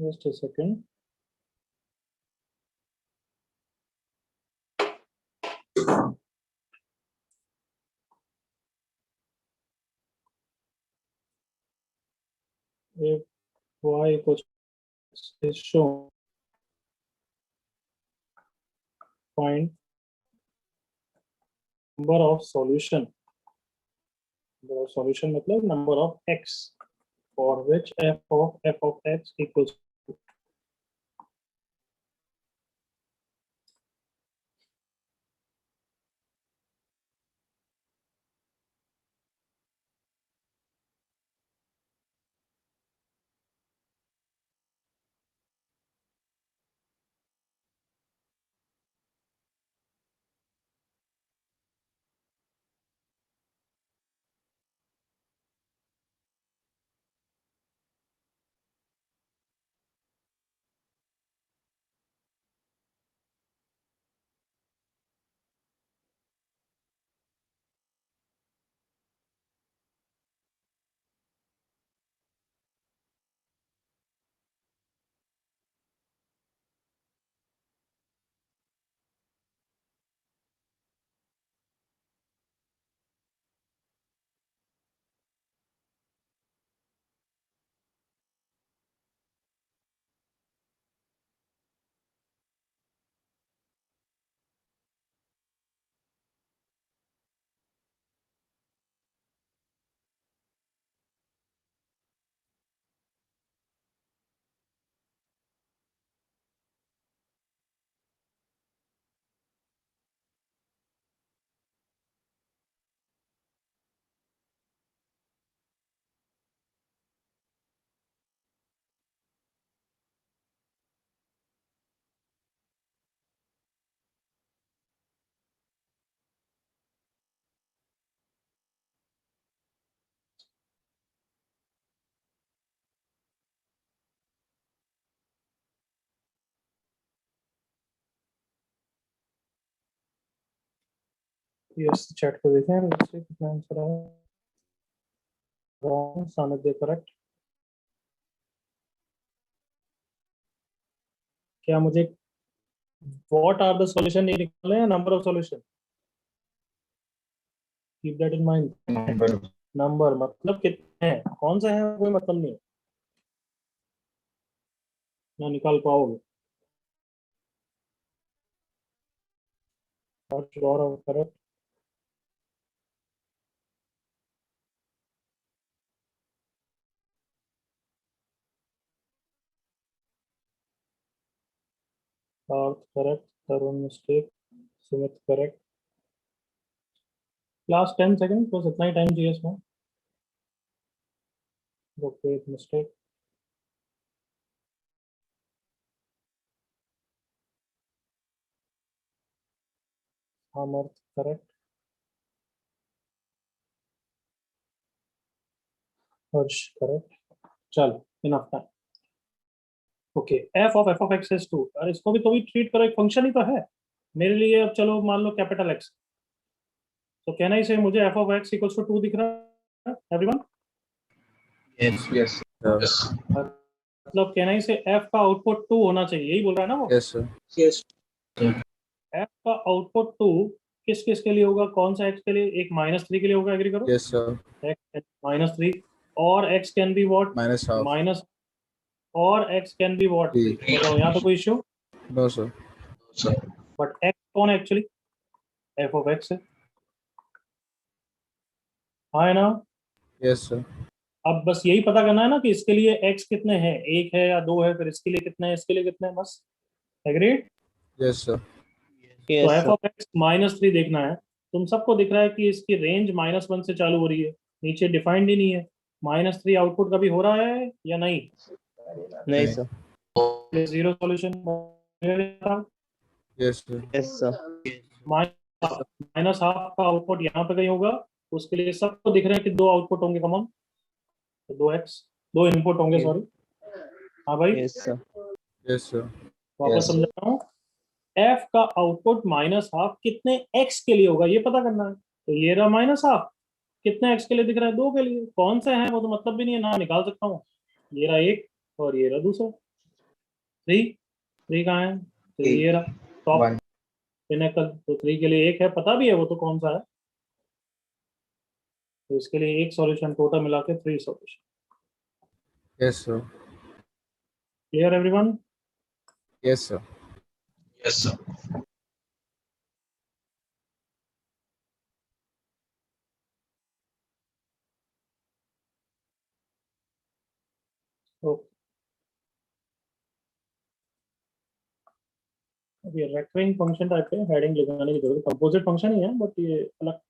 Just a second. If y equals x is shown, find number of solution. Number of solution मतलब number of x for which f of x equals to. Yes, chat को देखें इससे कितना answer आया. Wrong, Sanadya correct. क्या मुझे what are the solution नहीं निकालना है, number of solution. Keep that in mind. Number मतलब कितने हैं, कौन सा है कोई मतलब नहीं, ना निकाल पाओगे. Correct. Correct. Tarun mistake. Sumit correct. Last 10 seconds बस इतना ही टाइम चाहिए इसमें. Okay, mistake. Amarth correct. Harsh correct. चल enough time. Okay, f of x is 2. अरे इसको भी तो भी ट्रीट करो, एक फंक्शन ही तो है. मेरे लिए अब चलो मान लो कैपिटल एक्स, तो कहना ही से मुझे F of X equals to 2 दिख रहा है एवरीवन। Yes. Yes. Yes. मतलब कहना ही से एफ का आउटपुट 2 होना चाहिए, यही बोल रहा है ना वो। Yes, sir. Yes. एफ का आउटपुट 2 किस किस के लिए होगा, कौन सा एक्स के लिए? एक -3 के लिए होगा, एग्री करो। Yes, sir. एक्स -3 और x can be what, Minus half. Minus, और x can be what. Three. बताओ यहाँ पे कोई issue? No, sir. Sir. But x कौन है एक्चुअली? एफ ऑफ एक्स है, हाँ है ना। Yes, sir. अब बस यही पता करना है ना कि इसके लिए एक्स कितने हैं, एक है या दो है, फिर इसके लिए कितने हैं, इसके लिए कितने हैं, बस। एग्रीड? Yes, sir. Yes, तो एफ sir. ऑफ एक्स -3 देखना है। तुम सबको दिख रहा है कि इसकी रेंज -1 से चालू हो रही है, नीचे डिफाइंड ही नहीं है। -3 आउटपुट कभी हो रहा है या नहीं? नहीं sir. Zero solution. Yes, sir. Yes sir. Minus half का आउटपुट यहाँ पे कहीं होगा, उसके लिए सबको दिख रहे हैं कि दो आउटपुट होंगे कॉमन, तो दो इनपुट होंगे, सॉरी। हाँ भाई, Yes sir. Yes, sir. वापस Yes. समझा रहा हूँ। एफ का आउटपुट -हाफ कितने एक्स के लिए होगा ये पता करना है। तो ये रहा -हाफ, कितने एक्स के लिए दिख रहा है? 2 के लिए। कौन सा है वो तो मतलब भी नहीं है ना, निकाल सकता हूँ। ये रहा एक और ये रहा दूसरा। 3 कहाँ है? तो ये रहा टॉप One. पिनेकल, तो 3 के लिए एक है, पता भी है वो तो कौन सा है। तो इसके लिए एक सॉल्यूशन, टोटल मिला के 3 solution. Yes, sir. Clear everyone? Yes, sir. Yes, sir. तो अब ये रेकरिंग फंक्शन टाइप है, हेडिंग लगाने की जरूरत, कंपोजिट फंक्शन ही है बट ये अलग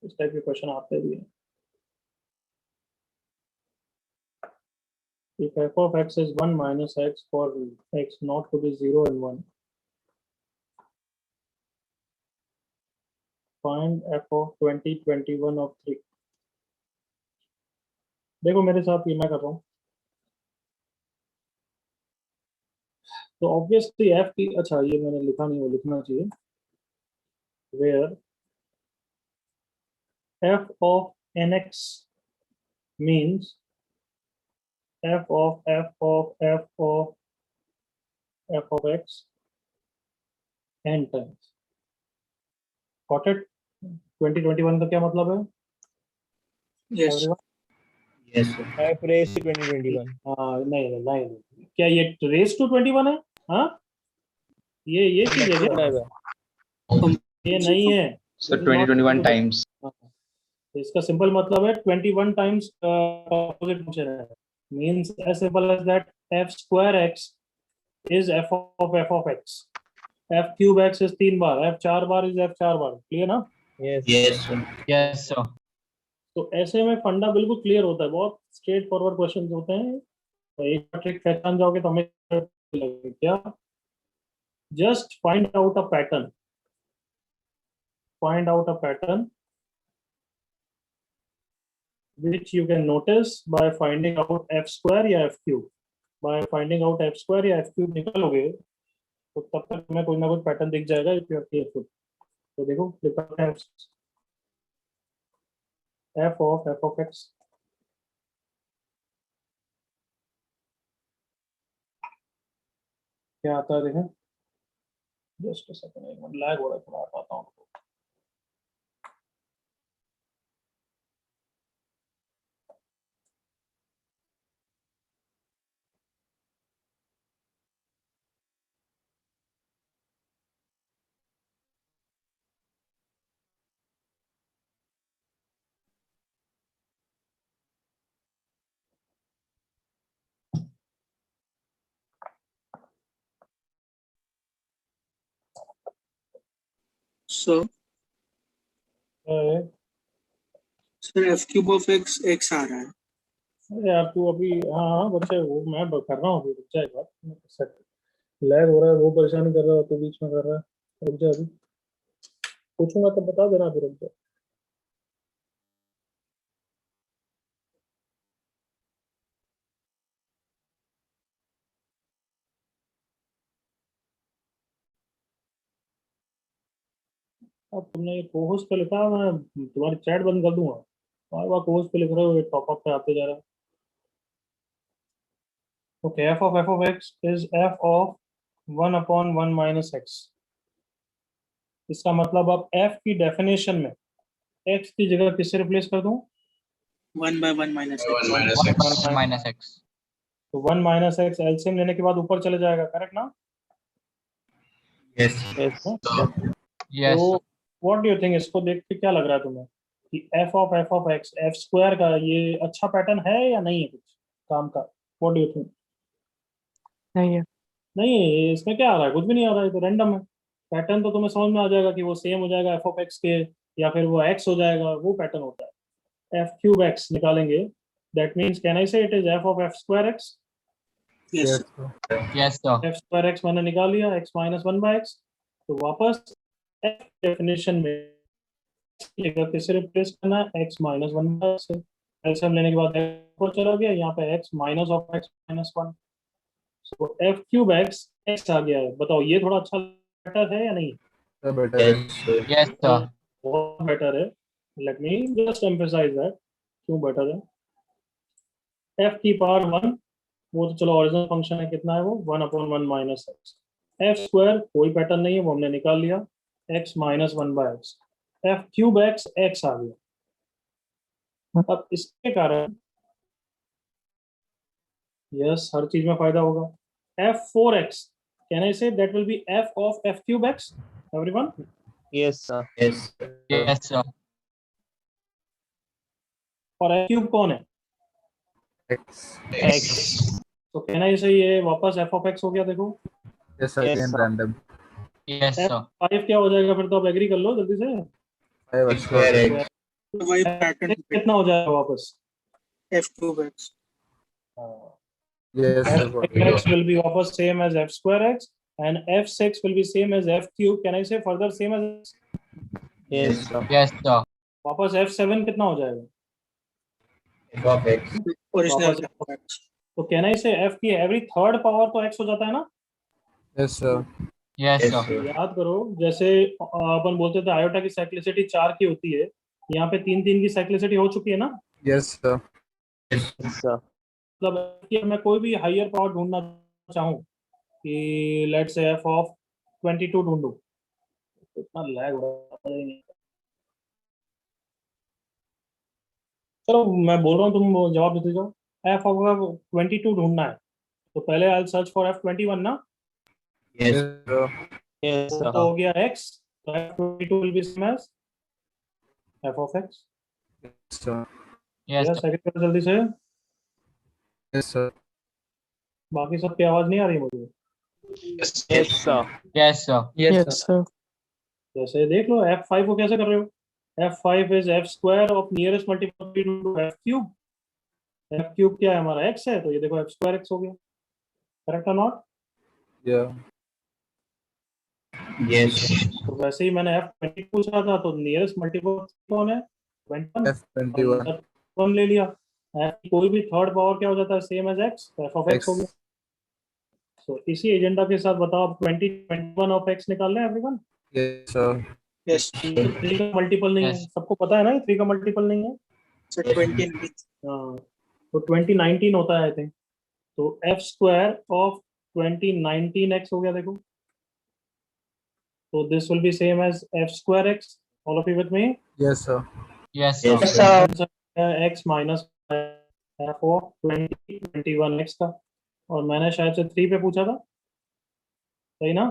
इस टाइप के क्वेश्चन आते भी हैं। If f of x is 1 minus x for x not to be 0 and 1, find f of 20, 21 of 3। देखो मेरे साथ ये मैं कर रहा हूँ, तो ऑब्वियसली f की, अच्छा ये मैंने लिखा नहीं, वो लिखना चाहिए। where f of nx means f of x n times। Got it? 20, 21 का क्या मतलब है? Yes. Everyone? Yes, sir. F raised to 2021. हाँ, नहीं, क्या ये रेस टू 21 है? हाँ, ये चीज है क्या? ये नहीं है। So 2021 times. हाँ, तो इसका सिंपल मतलब है 21 टाइम्स ऑपोजिट फंक्शन है। Means as simple as that f square x is f of x, f cube x is 3 बार, f 4 बार इज f 4 बार। क्लियर ना? Yes. Yes, sir. Yes, sir. तो ऐसे में फंडा बिल्कुल क्लियर होता है, बहुत स्ट्रेट फॉरवर्ड क्वेश्चन होते हैं। तो एक ट्रिक पहचान जाओगे तो हमें लगेगा क्या? Just find out a pattern, which you can notice by finding out f square या f cube। by finding out f square या f cube निकालोगे तो तब तक तुम्हें कोई ना कोई पैटर्न दिख जाएगा if you are careful। तो देखो लिखा है f of x, क्या आता है देखें। जस्ट अ सेकंड, एक मिनट लैग हो रहा है थोड़ा, आता हूँ। So, अरे sir, f cube of x आ रहा है। यार तू अभी, हाँ हाँ बच्चे, वो मैं कर रहा हूँ अभी, रुक जा एक बार। लैग हो रहा है, वो परेशानी कर रहा है तो बीच में कर रहा है। रुक जा, अभी पूछूंगा तो बता देना, अभी रुक जा। अब तुमने ये कोहोस्ट पे लिखा, मैं तुम्हारी चैट बंद कर दूंगा। बार बार कोहोस्ट पे लिख रहे हो, ये टॉप अप पे आते जा रहा है। Okay, f of x is f of 1/1 minus x। इसका मतलब अब f की डेफिनेशन में x की जगह किससे रिप्लेस कर दूं? 1/1 minus x. 1 minus x. तो 1 माइनस एक्स एलसीएम लेने के बाद ऊपर चले जाएगा, करेक्ट ना? Yes. Yes. Yes. तो व्हाट डू यू थिंक, इसको देख के क्या लग रहा है तुम्हें कि f of x f square का ये अच्छा पैटर्न है या नहीं है कुछ काम का? What do you think? नहीं है। नहीं है, इसमें क्या आ रहा है? कुछ भी नहीं आ रहा है, ये तो रैंडम है। पैटर्न तो तुम्हें समझ में आ जाएगा कि वो सेम हो जाएगा f of x के, या फिर वो x हो जाएगा, वो पैटर्न होता है। f क्यूब x निकालेंगे, दैट मीन्स कैन आई से it is f of f square x? Yes. Yes, sir. f square x मैंने निकाल लिया, x माइनस 1/x। तो वापस f डेफिनेशन में किससे रिप्लेस करना है? x माइनस 1/x से। एलसीएम लेने के बाद x को चला गया, यहाँ पे x minus of x minus 1। So f cube x आ गया है। बताओ ये थोड़ा अच्छा बेटर है या नहीं? Yes, sir. बहुत बेटर है। Let me just emphasise that क्यों बेटर है। f की पावर 1, वो तो चलो ओरिजिनल फंक्शन है, कितना है वो? 1/1 माइनस एक्स। f स्क्वायर कोई पैटर्न नहीं है, वो हमने निकाल लिया, x minus 1/x। f cube x आ गया। अब इसके कारण यस हर चीज में फायदा होगा। f4x, can I say that will be f of f cube x? Everyone? Yes, sir. Yes. Yes, sir. और f क्यूब कौन है? X. तो कैन आई से ये वापस f ऑफ x हो गया। देखो Yes, Yes, again sir. random. Yes, sir. f5 क्या हो जाएगा फिर? तो आप एग्री कर लो जल्दी से। 5 square x. वही पैटर्न कितना हो जाएगा वापस? f cube x. Yes, sir. f(x) will be वापस same as f square x and f6 will be same as f cube. Can I say further same as? Yes, sir. Yes, sir. वापस f7 कितना हो जाएगा? F of x. Original वापस f of x. तो can I से f की every third power तो x हो जाता है ना? Yes, sir. Yes, Yes, sir. sir. याद करो, जैसे अपन बोलते थे आयोटा की साइक्लिसिटी 4 की होती है, यहाँ पे 3 की साइक्लिसिटी हो चुकी है ना? Yes, sir. Yes, sir. मतलब कि मैं कोई भी हायर पावर ढूंढना चाहूँ कि लेट से f ऑफ 22 ढूंढूं, इतना लैग हो रहा है। चलो मैं बोल रहा हूँ, तुम जवाब देते जाओ। f ऑफ 22 ढूंढना है, तो पहले आई सर्च फॉर f21 ना? Yes, sir. Yes, वो sir. तो हो गया x, तो f22 will be same as f of x। Yes, sir. Yes, yes sir. Second करो जल्दी से। Yes, sir. बाकी सबकी आवाज नहीं आ रही मुझे। Yes, sir. Yes, sir. Yes, sir. जैसे देख लो f5 को कैसे कर रहे हो? f5 is f square of nearest multiple to f cube. f cube क्या है हमारा? x है, तो ये देखो f स्क्वायर x हो गया। करेक्ट और नॉट? Yeah. Yes. तो वैसे ही मैंने f20 पूछा था, तो नियरेस्ट मल्टीपल कौन है? 21। F21. 1 ले लिया। f की कोई भी थर्ड पावर क्या हो जाता है? सेम एज x, तो f ऑफ x हो गया। तो इसी एजेंडा के साथ बताओ, आप 21 ऑफ x निकाल लें एवरीवन। Yes, sir. Yes. 3 का मल्टीपल नहीं है, Yes. सबको पता है ना, 3 का मल्टीपल नहीं है। So 20 with हाँ, तो 2019 होता है आई थिंक। तो f स्क्वायर ऑफ 2019x हो गया। देखो, तो this will be same as f square x। All of you with me? Yes, sir. Yes, sir. Yes, sir. x minus f of 2021x का, और मैंने शायद से 3 पे पूछा था, सही ना?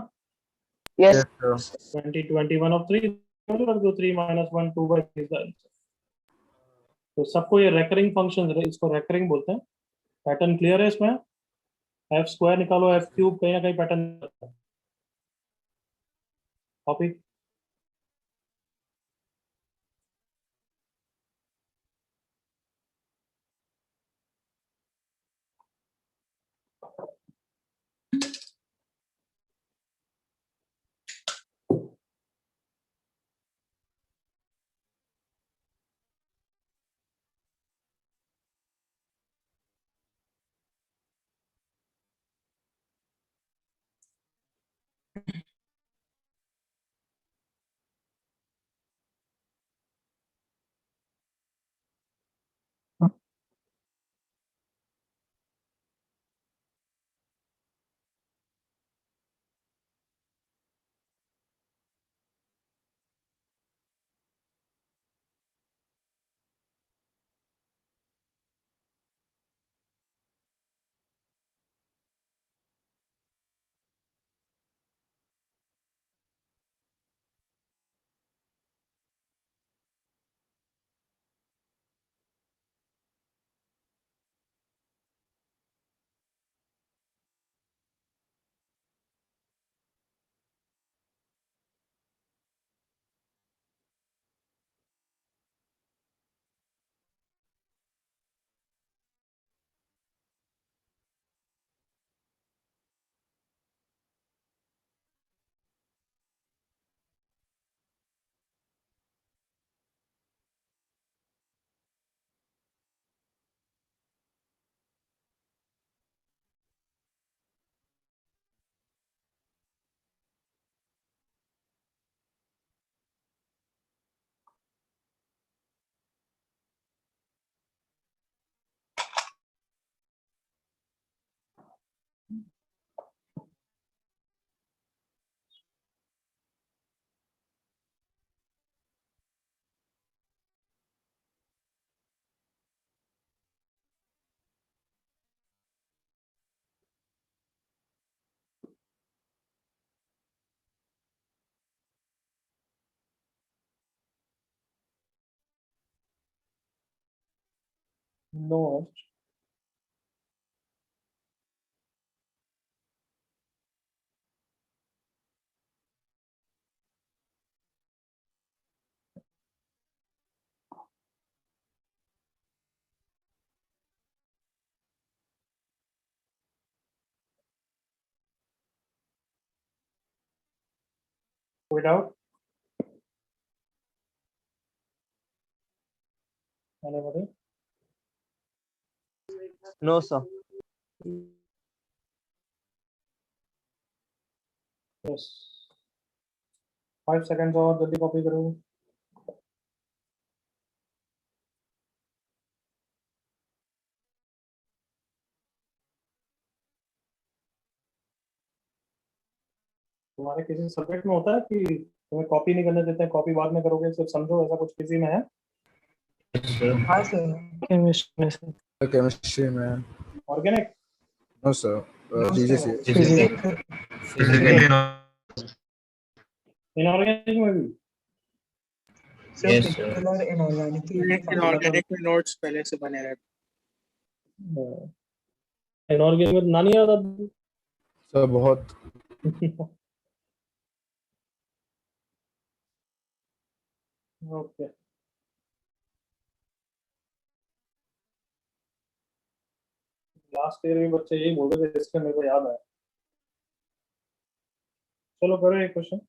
Yes, sir. 2021 ऑफ 3 रख दो, 3 माइनस 1 2/3 का आंसर। तो सबको ये रेकरिंग फंक्शन, इसको रेकरिंग बोलते हैं। पैटर्न क्लियर है इसमें? f स्क्वायर निकालो, f क्यूब कहीं ना कहीं pattern copy. No. Without anybody? No, sir. Yes. 5 seconds और जल्दी कॉपी करो. तुम्हारे किसी सब्जेक्ट में होता है कि तुम्हें कॉपी नहीं करने देते हैं, कॉपी बाद में करोगे, सिर्फ समझो, ऐसा कुछ किसी में है? हाँ सर केमिस्ट्री में से. Chemistry में. Organic? No, sir. PGC. Physically not. Inorganic में भी? सर फिजिकल और इनऑर्गेनिक इनऑर्गेनिक में नोट्स पहले से बने रहते. इनऑर्गेनिक में नानी याद आती. Sir, बहुत. ओके. लास्ट ईयर में बच्चे यही बोल रहे थे, इसके मेरे को याद आया. चलो करो एक क्वेश्चन.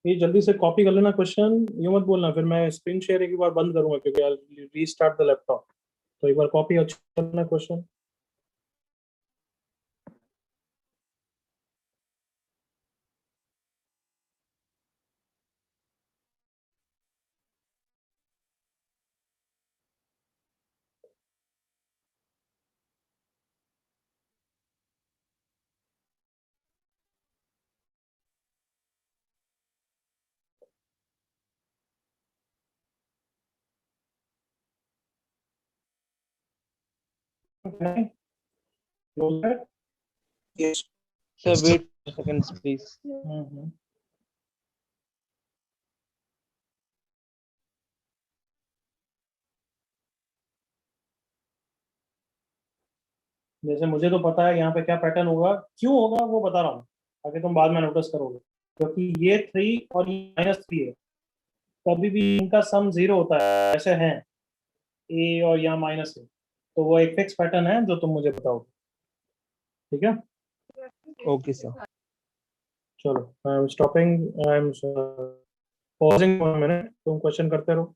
ये जल्दी से कॉपी कर लेना क्वेश्चन, ये मत बोलना फिर मैं स्क्रीन शेयर एक बार बंद करूंगा क्योंकि रीस्टार्ट द लैपटॉप. तो एक बार कॉपी अच्छा करना question. Close that. Yes. Sir, wait seconds, please. जैसे मुझे तो पता है यहाँ पे क्या पैटर्न होगा, क्यों होगा वो बता रहा हूँ ताकि तुम बाद में नोटिस करोगे. क्योंकि ये 3 और ये -3 है, कभी भी इनका सम 0 होता है, ऐसे हैं ए और यहाँ माइनस है, तो वो एक फिक्स पैटर्न है जो तुम मुझे बताओगे. ठीक है. Okay, sir. चलो I am stopping, I am pausing 1 minute, तुम क्वेश्चन करते रहो.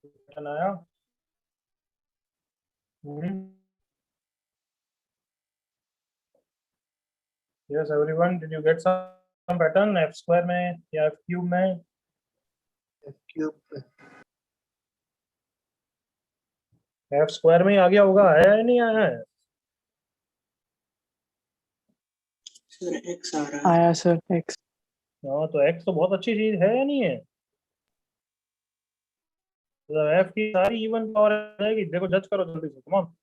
पैटर्न आया? Yes everyone, did you get some pattern f square में या f क्यूब में? क्यूब f स्क्वायर में ही आ गया होगा, है या नहीं आया है? सर x आ रहा है। आया सर x। हाँ, तो x तो बहुत अच्छी चीज है या नहीं है? तो f की सारी इवन पावर आ जाएगी। देखो जज करो जल्दी से, कम ऑन।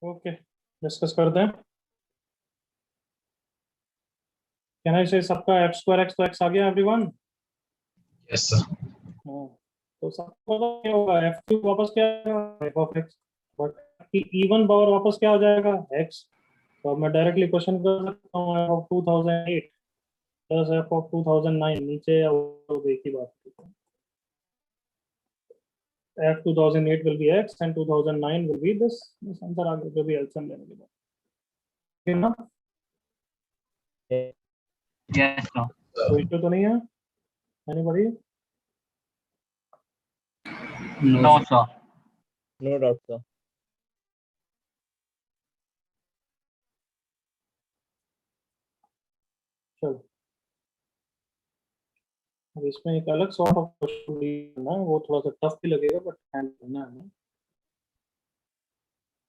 ओके, डिस्कस करते हैं। कैन आई से सबका f स्क्वायर x तो x आ गया एवरीवन? Yes, sir. हाँ, तो सबको पता क्या होगा, f क्यूब वापस क्या आएगा, f ऑफ x, बट की इवन पावर वापस क्या हो जाएगा, x। तो अब मैं डायरेक्टली क्वेश्चन कर सकता हूँ f of 2008 plus f of 2009, नीचे या ऊपर एक ही बात है। f 2008 will be x and 2009 will be this answer आ गया, जो भी एलसीएम लेने के बाद, ठीक है ना? Yes, sir. कोई इश्यू तो नहीं है? Anybody? No, sir. No doubt, sir. चलो, अब इसमें एक अलग सॉर्ट ऑफ क्वेश्चन करना है, वो थोड़ा सा टफ भी लगेगा बट हैंड करना है हमें।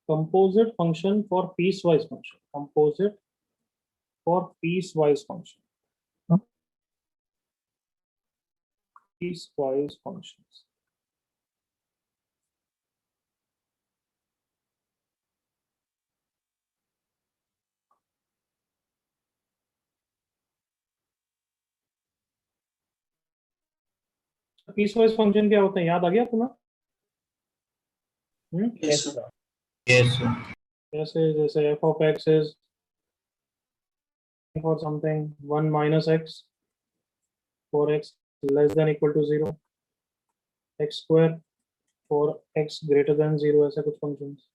Composite function for piecewise function, composite for piecewise function, piecewise functions. Piecewise function क्या होते हैं, याद आ गया तुम्हें? Yes, sir. Yes, sir. जैसे जैसे f of x is for something 1 minus x for x less than equal to 0, x square for x greater than 0, ऐसे कुछ functions.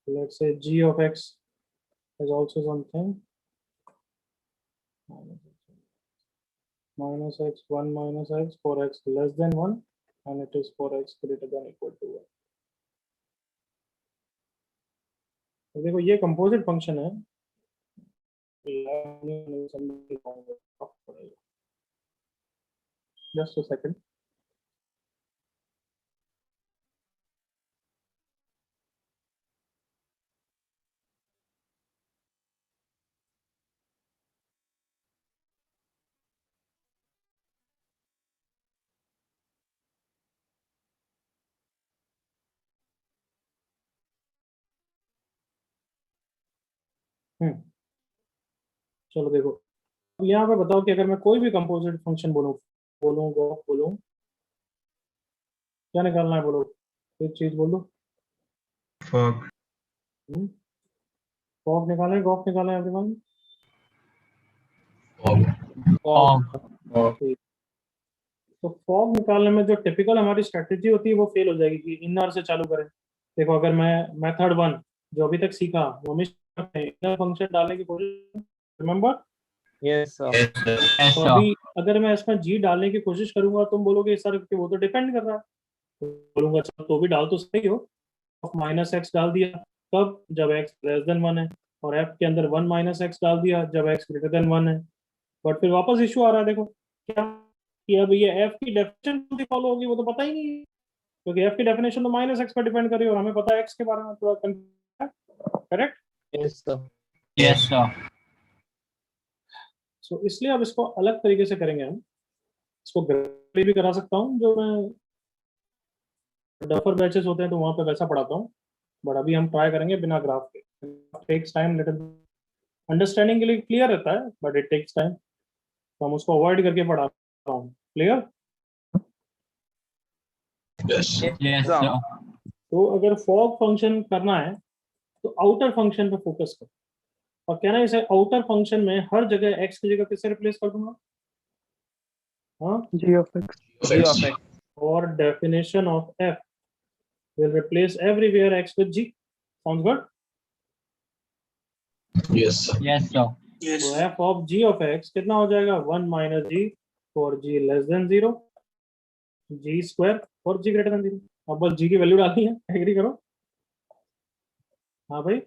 Let's say g of x is also something minus x 1 minus x for x less than 1 and it is for x greater than equal to 1। तो देखो ये composite function है, just a second. चलो देखो, अब यहाँ पे बताओ कि अगर मैं कोई भी कंपोजिट फंक्शन बोलूँ बोलूँ क्या निकालना है बोलो, एक चीज बोलो। Fog. फॉग निकालें, गॉफ निकालें एवरीवन। Fog. तो फॉग निकालने में जो टिपिकल हमारी स्ट्रेटेजी होती है वो फेल हो जाएगी कि इनर से चालू करें। देखो अगर मैं मेथड 1 जो अभी तक सीखा वो हमेशा इनर फंक्शन डालने की कोशिश, remember. Yes, sir. Yes, sir. Yes, तो sir. अभी अगर मैं इसमें जी डालने की कोशिश करूंगा तुम बोलोगे सर कि वो तो डिपेंड कर रहा है, तो बोलूंगा चलो तो भी डाल तो सही हो। माइनस एक्स डाल दिया कब, जब एक्स लेस देन 1 है, और एफ के अंदर 1 माइनस एक्स डाल दिया जब एक्स ग्रेटर देन 1 है। बट फिर वापस इशू आ रहा है, देखो क्या कि अब ये एफ की डेफिनेशन कौन सी फॉलो होगी वो तो पता ही नहीं है, क्योंकि एफ की डेफिनेशन तो माइनस एक्स पर डिपेंड कर रही है और हमें पता है एक्स के बारे में थोड़ा correct. Yes, sir. Yes, sir. सो इसलिए अब इसको अलग तरीके से करेंगे हम। इसको ग्राफिकली भी करा सकता हूँ, जो मैं डफर बैचेस होते हैं तो वहां पे वैसा पढ़ाता हूँ, बट अभी हम ट्राई करेंगे बिना ग्राफ के। टेक्स टाइम, लिटिल अंडरस्टैंडिंग के लिए क्लियर रहता है बट इट टेक्स टाइम, तो हम उसको अवॉइड करके पढ़ाता हूँ। क्लियर? Yes, sir. तो अगर फॉग फंक्शन करना है तो आउटर फंक्शन पे फोकस करो, और कहना है इसे आउटर फंक्शन में हर जगह x की जगह किससे रिप्लेस कर दूंगा? हाँ, G of x. G of x. और definition of f will replace everywhere x with g. Sounds good? Yes, sir. Yes, sir. Yes. तो f of g of x कितना हो जाएगा? 1 minus g for g less than 0, g square for g greater than 0। अब बस g की value डालनी है, agree करो। हाँ भाई,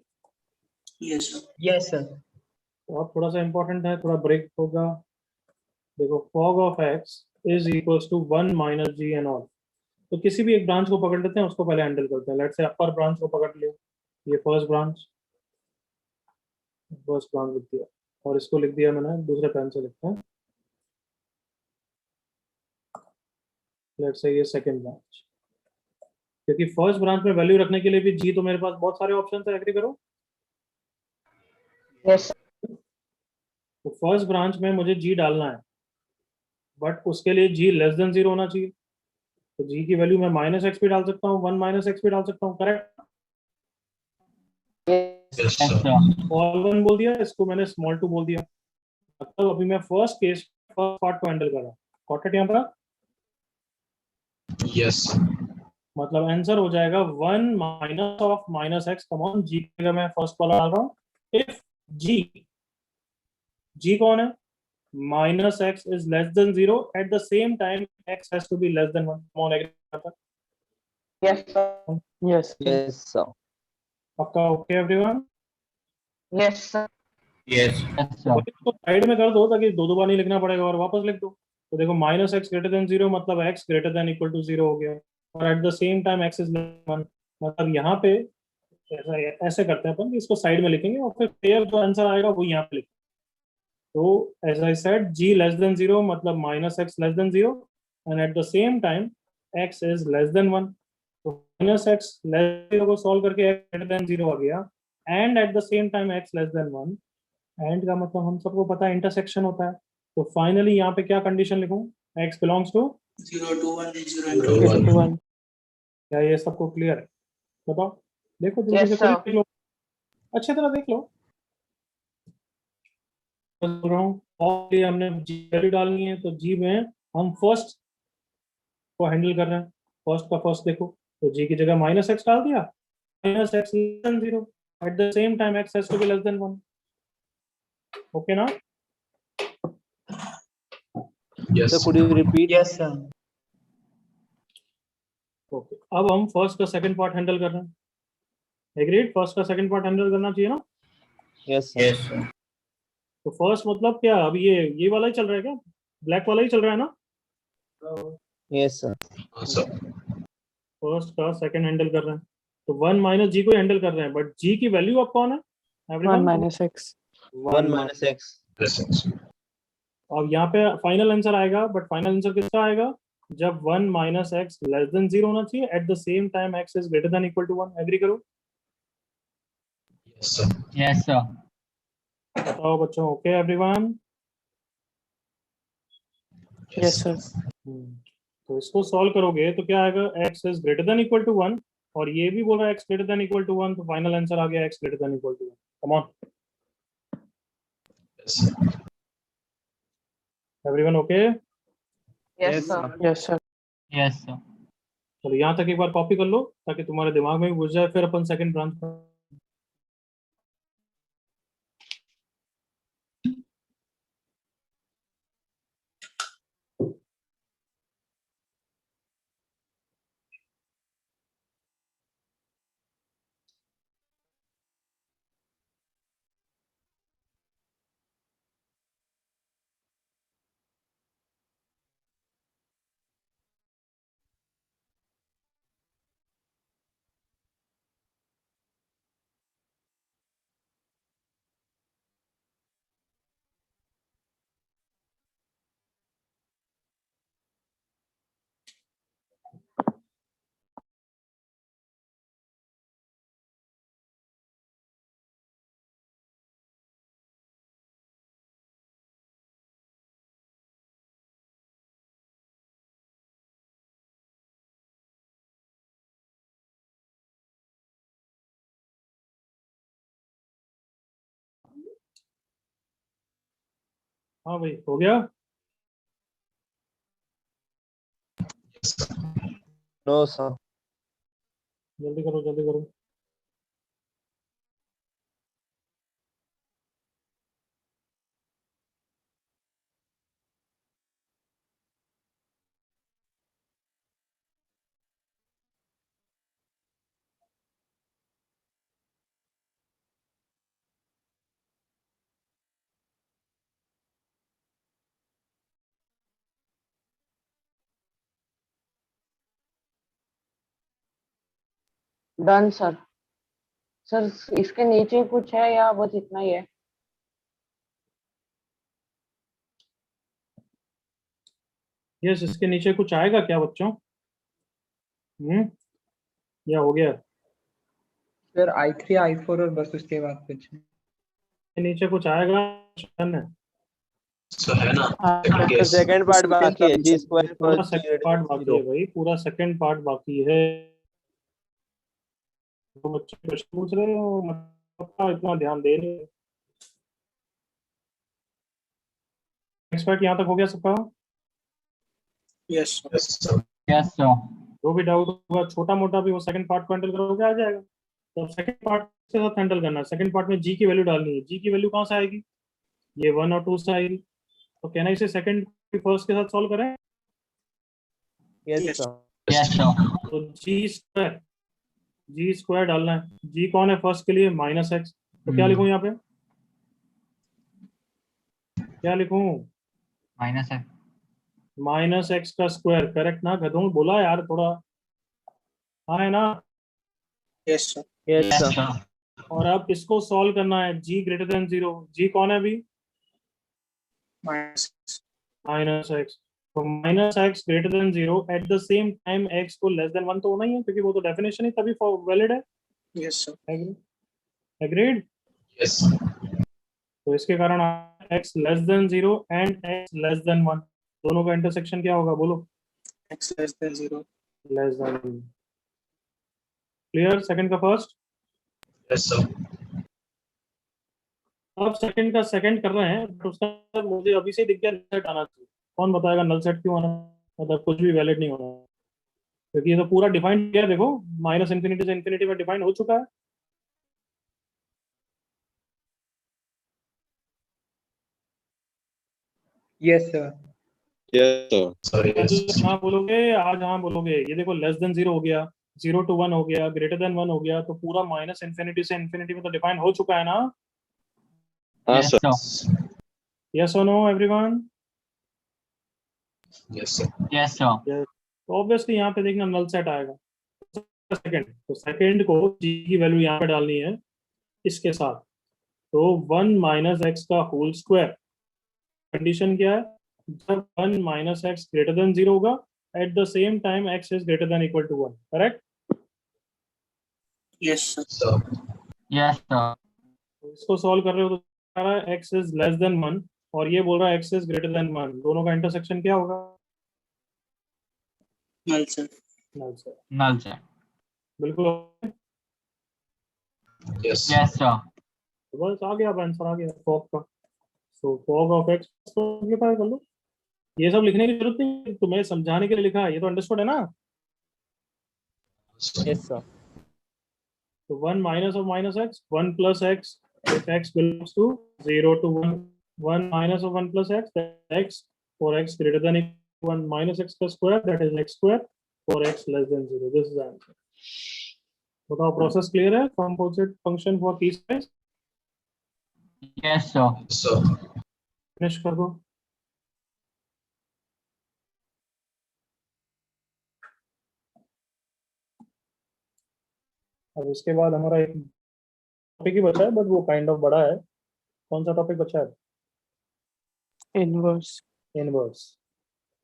Yes, sir. Yes, sir. तो अब थोड़ा सा इंपॉर्टेंट है, थोड़ा ब्रेक होगा। देखो fog of x is equals to 1 minus G N all. तो किसी भी एक ब्रांच को पकड़ लेते हैं, उसको पहले हैंडल करते हैं। लेट्स से अपर ब्रांच को पकड़ लिया, ये फर्स्ट ब्रांच लिख दिया, और इसको लिख दिया मैंने दूसरे पेन से लिखते हैं, लेट्स से ये सेकंड ब्रांच। क्योंकि फर्स्ट ब्रांच में वैल्यू रखने के लिए भी जी तो मेरे पास बहुत सारे ऑप्शन है, एग्री करो। Yes. तो फर्स्ट ब्रांच में मुझे जी डालना है, बट उसके लिए जी लेस देन 0 होना चाहिए। तो जी की वैल्यू मैं माइनस एक्स भी डाल सकता हूँ, 1 माइनस एक्स भी डाल सकता हूँ, करेक्ट। Yes, sir. स्मॉल 1 बोल दिया, इसको मैंने स्मॉल 2 बोल दिया। मतलब अभी मैं फर्स्ट पार्ट को हैंडल कर रहा हूँ। गॉट इट यहाँ पर? Yes. मतलब आंसर हो जाएगा 1 minus of minus x, come on g की जगह मैं फर्स्ट वाला डाल रहा हूँ। इफ जी कौन है? Minus x is less than 0 at the same time x has to be less than 1। Come on, agree? Yes, sir. Yes. Yes, sir. पक्का? Okay everyone? Yes, sir. Yes, sir. इसको side में कर दो ताकि दो बार नहीं लिखना पड़ेगा, और वापस लिख दो। तो देखो माइनस एक्स ग्रेटर देन 0 मतलब x greater than equal to 0 हो गया, और at the same time x is 1। मतलब यहाँ पे ऐसे करते हैं अपन, इसको साइड में लिखेंगे और फिर जो आंसर आएगा वो यहाँ पे लिखेंगे। तो as I said, g less than 0 मतलब minus x less than 0, and at the same time x is less than 1। तो माइनस एक्स लेस 0 को सॉल्व करके एक्स ग्रेटर देन 0 आ गया, and at the same time x less than 1। And का मतलब हम सबको पता है इंटरसेक्शन होता है। तो फाइनली यहाँ पे क्या कंडीशन लिखूं? x belongs to 0 to 1 is 0 0 to 1. to 1. 1. क्या ये सबको क्लियर है? बताओ, देखो जल्दी Yes, से sir. देख लो, अच्छी तरह देख लो। बोल रहा हूँ, और ये हमने जी वैल्यू डालनी है, तो जी में हम फर्स्ट को हैंडल कर रहे हैं। फर्स्ट का फर्स्ट देखो, तो जी की जगह माइनस एक्स डाल दिया, minus x less than 0 at the same time x has to be less than 1। Okay ना? Yes. So could you repeat? Yes, sir. Okay, अब हम फर्स्ट का सेकंड पार्ट हैंडल कर रहे हैं। एग्रीड? फर्स्ट का सेकंड पार्ट हैंडल करना चाहिए ना? Yes, sir. Yes, sir. तो फर्स्ट मतलब क्या, अब ये वाला ही चल रहा है क्या? ब्लैक वाला ही चल रहा है ना? Yes, sir. Awesome. फर्स्ट का सेकंड हैंडल कर रहे हैं, तो 1 माइनस जी को हैंडल कर रहे हैं, बट जी की वैल्यू अब कौन है? 1 minus x. 1 minus x. Yes, sir. अब यहाँ पे फाइनल आंसर आएगा, बट फाइनल आंसर किसका आएगा? जब 1 माइनस एक्स लेस देन 0 होना चाहिए, at the same time x is greater than equal to 1। Agree करो? Yes, sir. Yes, sir. बताओ बच्चों, ओके एवरीवन? Yes, sir. तो इसको सॉल्व करोगे तो क्या आएगा, x is greater than equal to 1, और ये भी बोल रहा है x greater than equal to 1, तो फाइनल आंसर आ गया x greater than equal to 1। Come on, everyone okay? Yes, sir. Yes, sir. Yes, sir. चलो यहाँ तक एक बार कॉपी कर लो ताकि तुम्हारे दिमाग में भी घुस जाए, फिर अपन सेकंड ब्रांच पर। हाँ भाई, हो गया? No, sir. जल्दी करो, जल्दी करो। Done sir. सर इसके नीचे कुछ है या बस इतना ही है? यस, इसके नीचे कुछ आएगा क्या बच्चों? या हो गया? सर I3 I4 और बस उसके बाद कुछ नहीं। इसके नीचे कुछ आएगा? डन है? So है ना? The second part बाकी है, g square पूरा plus g second greater part than बाकी 0. है भाई, पूरा सेकंड पार्ट बाकी है। तो बच्चे प्रश्न पूछ रहे हो, मतलब इतना ध्यान दे नहीं। नेक्स्ट पार्ट यहाँ तक हो गया सबका? Yes, sir. Yes, sir. जो भी डाउट होगा छोटा मोटा भी, वो सेकंड पार्ट को हैंडल करोगे आ जाएगा। तो सेकंड पार्ट के साथ हैंडल करना है। सेकंड पार्ट में जी की वैल्यू डालनी है। जी की वैल्यू कहाँ से आएगी? ये 1 और 2 से आएगी। तो कहना इसे सेकंड फर्स्ट के साथ सॉल्व करें। Yes, sir. Yes, sir. तो जी स्क्वायर डालना है। जी कौन है फर्स्ट के लिए? -x। तो क्या लिखूं यहाँ पे? क्या लिखूं? Minus है। -x का स्क्वायर, करेक्ट ना? गधों बोला यार थोड़ा। हाँ है ना? Yes, sir. Yes, Yes, sir. sir. और अब इसको सॉल्व करना है। g greater than 0। जी कौन है अभी? Minus. -x। तो -x greater than 0 at the same time x को लेस देन 1 तो होना ही है, क्योंकि वो तो डेफिनेशन ही तभी वैलिड है। Yes, sir. एग्रीड? Yes. तो इसके कारण x less than 0 and x less than 1 दोनों का इंटरसेक्शन क्या होगा? बोलो। X less than 0. Less than. Clear? Second का फर्स्ट। Yes, sir. अब सेकंड का सेकंड कर रहे हैं, बट उसका मुझे अभी से दिख गया नल सेट आना चाहिए। कौन बताएगा नल सेट क्यों आना? मतलब कुछ भी वैलिड नहीं होना, क्योंकि ये तो पूरा डिफाइंड किया है। देखो -∞ से इन्फिनिटी में डिफाइंड हो चुका है। Yes, sir. Yes, sir. Sorry. आज हाँ बोलोगे, आज हाँ बोलोगे। ये देखो लेस देन 0 हो गया, 0 to 1 हो गया, ग्रेटर देन 1 हो गया, तो पूरा -∞ से इन्फिनिटी में तो डिफाइन हो चुका है ना? Yes, sir. यस और no everyone? Yes, sir. Yes, sir. तो ऑब्वियसली यहाँ पे देखना नल सेट आएगा। सेकंड, तो सेकंड को जी की वैल्यू यहाँ पे डालनी है इसके साथ। तो 1 - x का होल स्क्वायर। कंडीशन क्या है? जब 1 - x ग्रेटर देन 0 होगा, at the same time x is greater than equal to 1। Correct? Yes, sir. So. Yes, sir. तो इसको सॉल्व कर रहे हो तो x इज लेस देन 1 और ये बोल रहा है x इज ग्रेटर देन 1, दोनों का इंटरसेक्शन क्या होगा? null sir. null sir. null sir. बिल्कुल Yes sir. बस आ गया, अब आंसर आ गया फॉग का। सो फॉग ऑफ एक्स सिंपलीफाई कर लो। ये सब लिखने की जरूरत नहीं, तुम्हें समझाने के लिए लिखा है, ये तो अंडरस्टूड है ना। Yes, sir. So 1 minus of minus x, 1 plus x, if x belongs to 0 to 1, 1 minus of 1 plus x, that x for x greater than equal 1 minus x plus square, that is x square for x less than 0. This is the answer. बताओ process clear है? Composite function for piece space Yes sir. Finish कर दो। अब इसके बाद हमारा एक topic ही बचा है, बट वो काइंड ऑफ बड़ा है। कौन सा टॉपिक बचा है? इनवर्स। इनवर्स।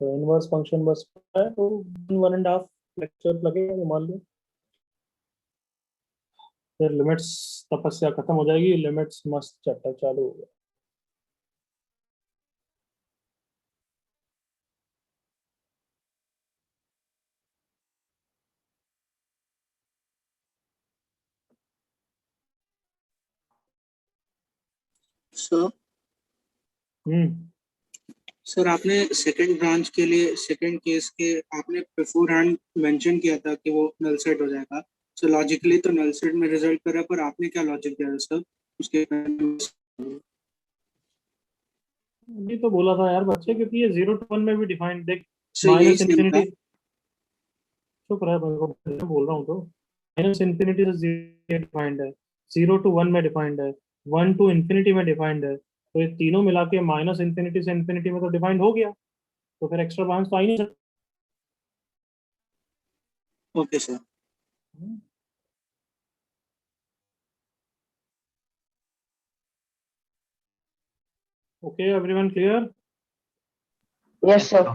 तो इनवर्स फंक्शन बस है, तो 1.5 लेक्चर लगेगा मान लो। फिर लिमिट्स तपस्या खत्म हो जाएगी, लिमिट्स मस्त चैप्टर चालू हो गया। सर सर आपने सेकंड ब्रांच के लिए सेकंड केस के आपने बिफोर हैंड मेंशन किया था कि वो नल सेट हो जाएगा। सो लॉजिकली तो नल सेट में रिजल्ट कर रहा है, पर आपने क्या लॉजिक दिया था सर उसके? अभी तो बोला था यार बच्चे, क्योंकि ये 0 to 1 में भी डिफाइंड देख। सर यही माइनस सिंपल इंफिनिटी, चुप रहा है, बोल रहा हूँ तो। माइनस इंफिनिटी से डिफाइंड है, 0 to 1 में डिफाइंड है, 1 to इंफिनिटी में डिफाइंड है। तो ये तीनों मिला के माइनस इंफिनिटी से इंफिनिटी में तो डिफाइंड हो गया, तो फिर एक्स्ट्रा ब्रांच तो आ ही नहीं सकता। Okay sir. Okay everyone clear? Yes sir.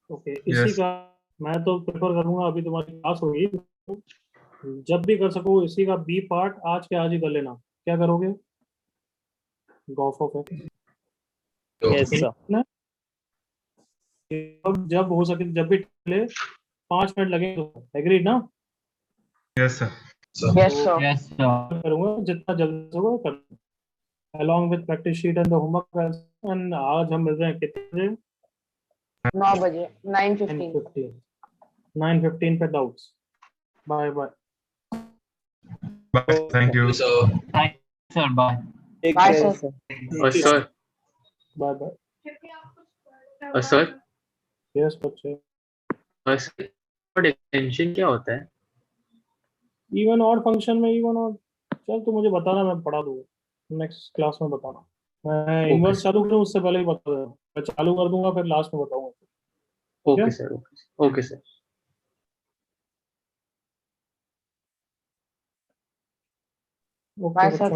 Okay इसी का मैं तो प्रेफर करूंगा, अभी तुम्हारी क्लास होगी, जब भी कर सको इसी का बी पार्ट आज के आज ही कर लेना। क्या करोगे? Gauff of Yes, sir. जब हो सके जब भी ले 5 मिनट लगे तो एग्रीड ना? Yes sir. Yes sir. Yes sir. करूंगा जितना जल्दी हो कर, along with practice sheet and the homework and आज हम मिल रहे हैं कितने बजे? 9 बजे 9:15। 9:15 9:15 पे doubts. Bye bye. Bye. Thank you. Thank you sir. Bye. Take Bye, care, sir. sir. Sir bye bye. Sir yes बच्चे। एक्सटेंशन क्या होता है? इवन और फंक्शन में इवन और, चल तू मुझे बताना, मैं पढ़ा दूंगा नेक्स्ट क्लास में बताना। मैं इन्वर्स चालू करूँ उससे पहले ही बता दूंगा, मैं चालू कर दूंगा फिर लास्ट में बताऊंगा। Okay sir. Okay sir. Okay bye sir.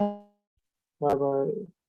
Bye bye.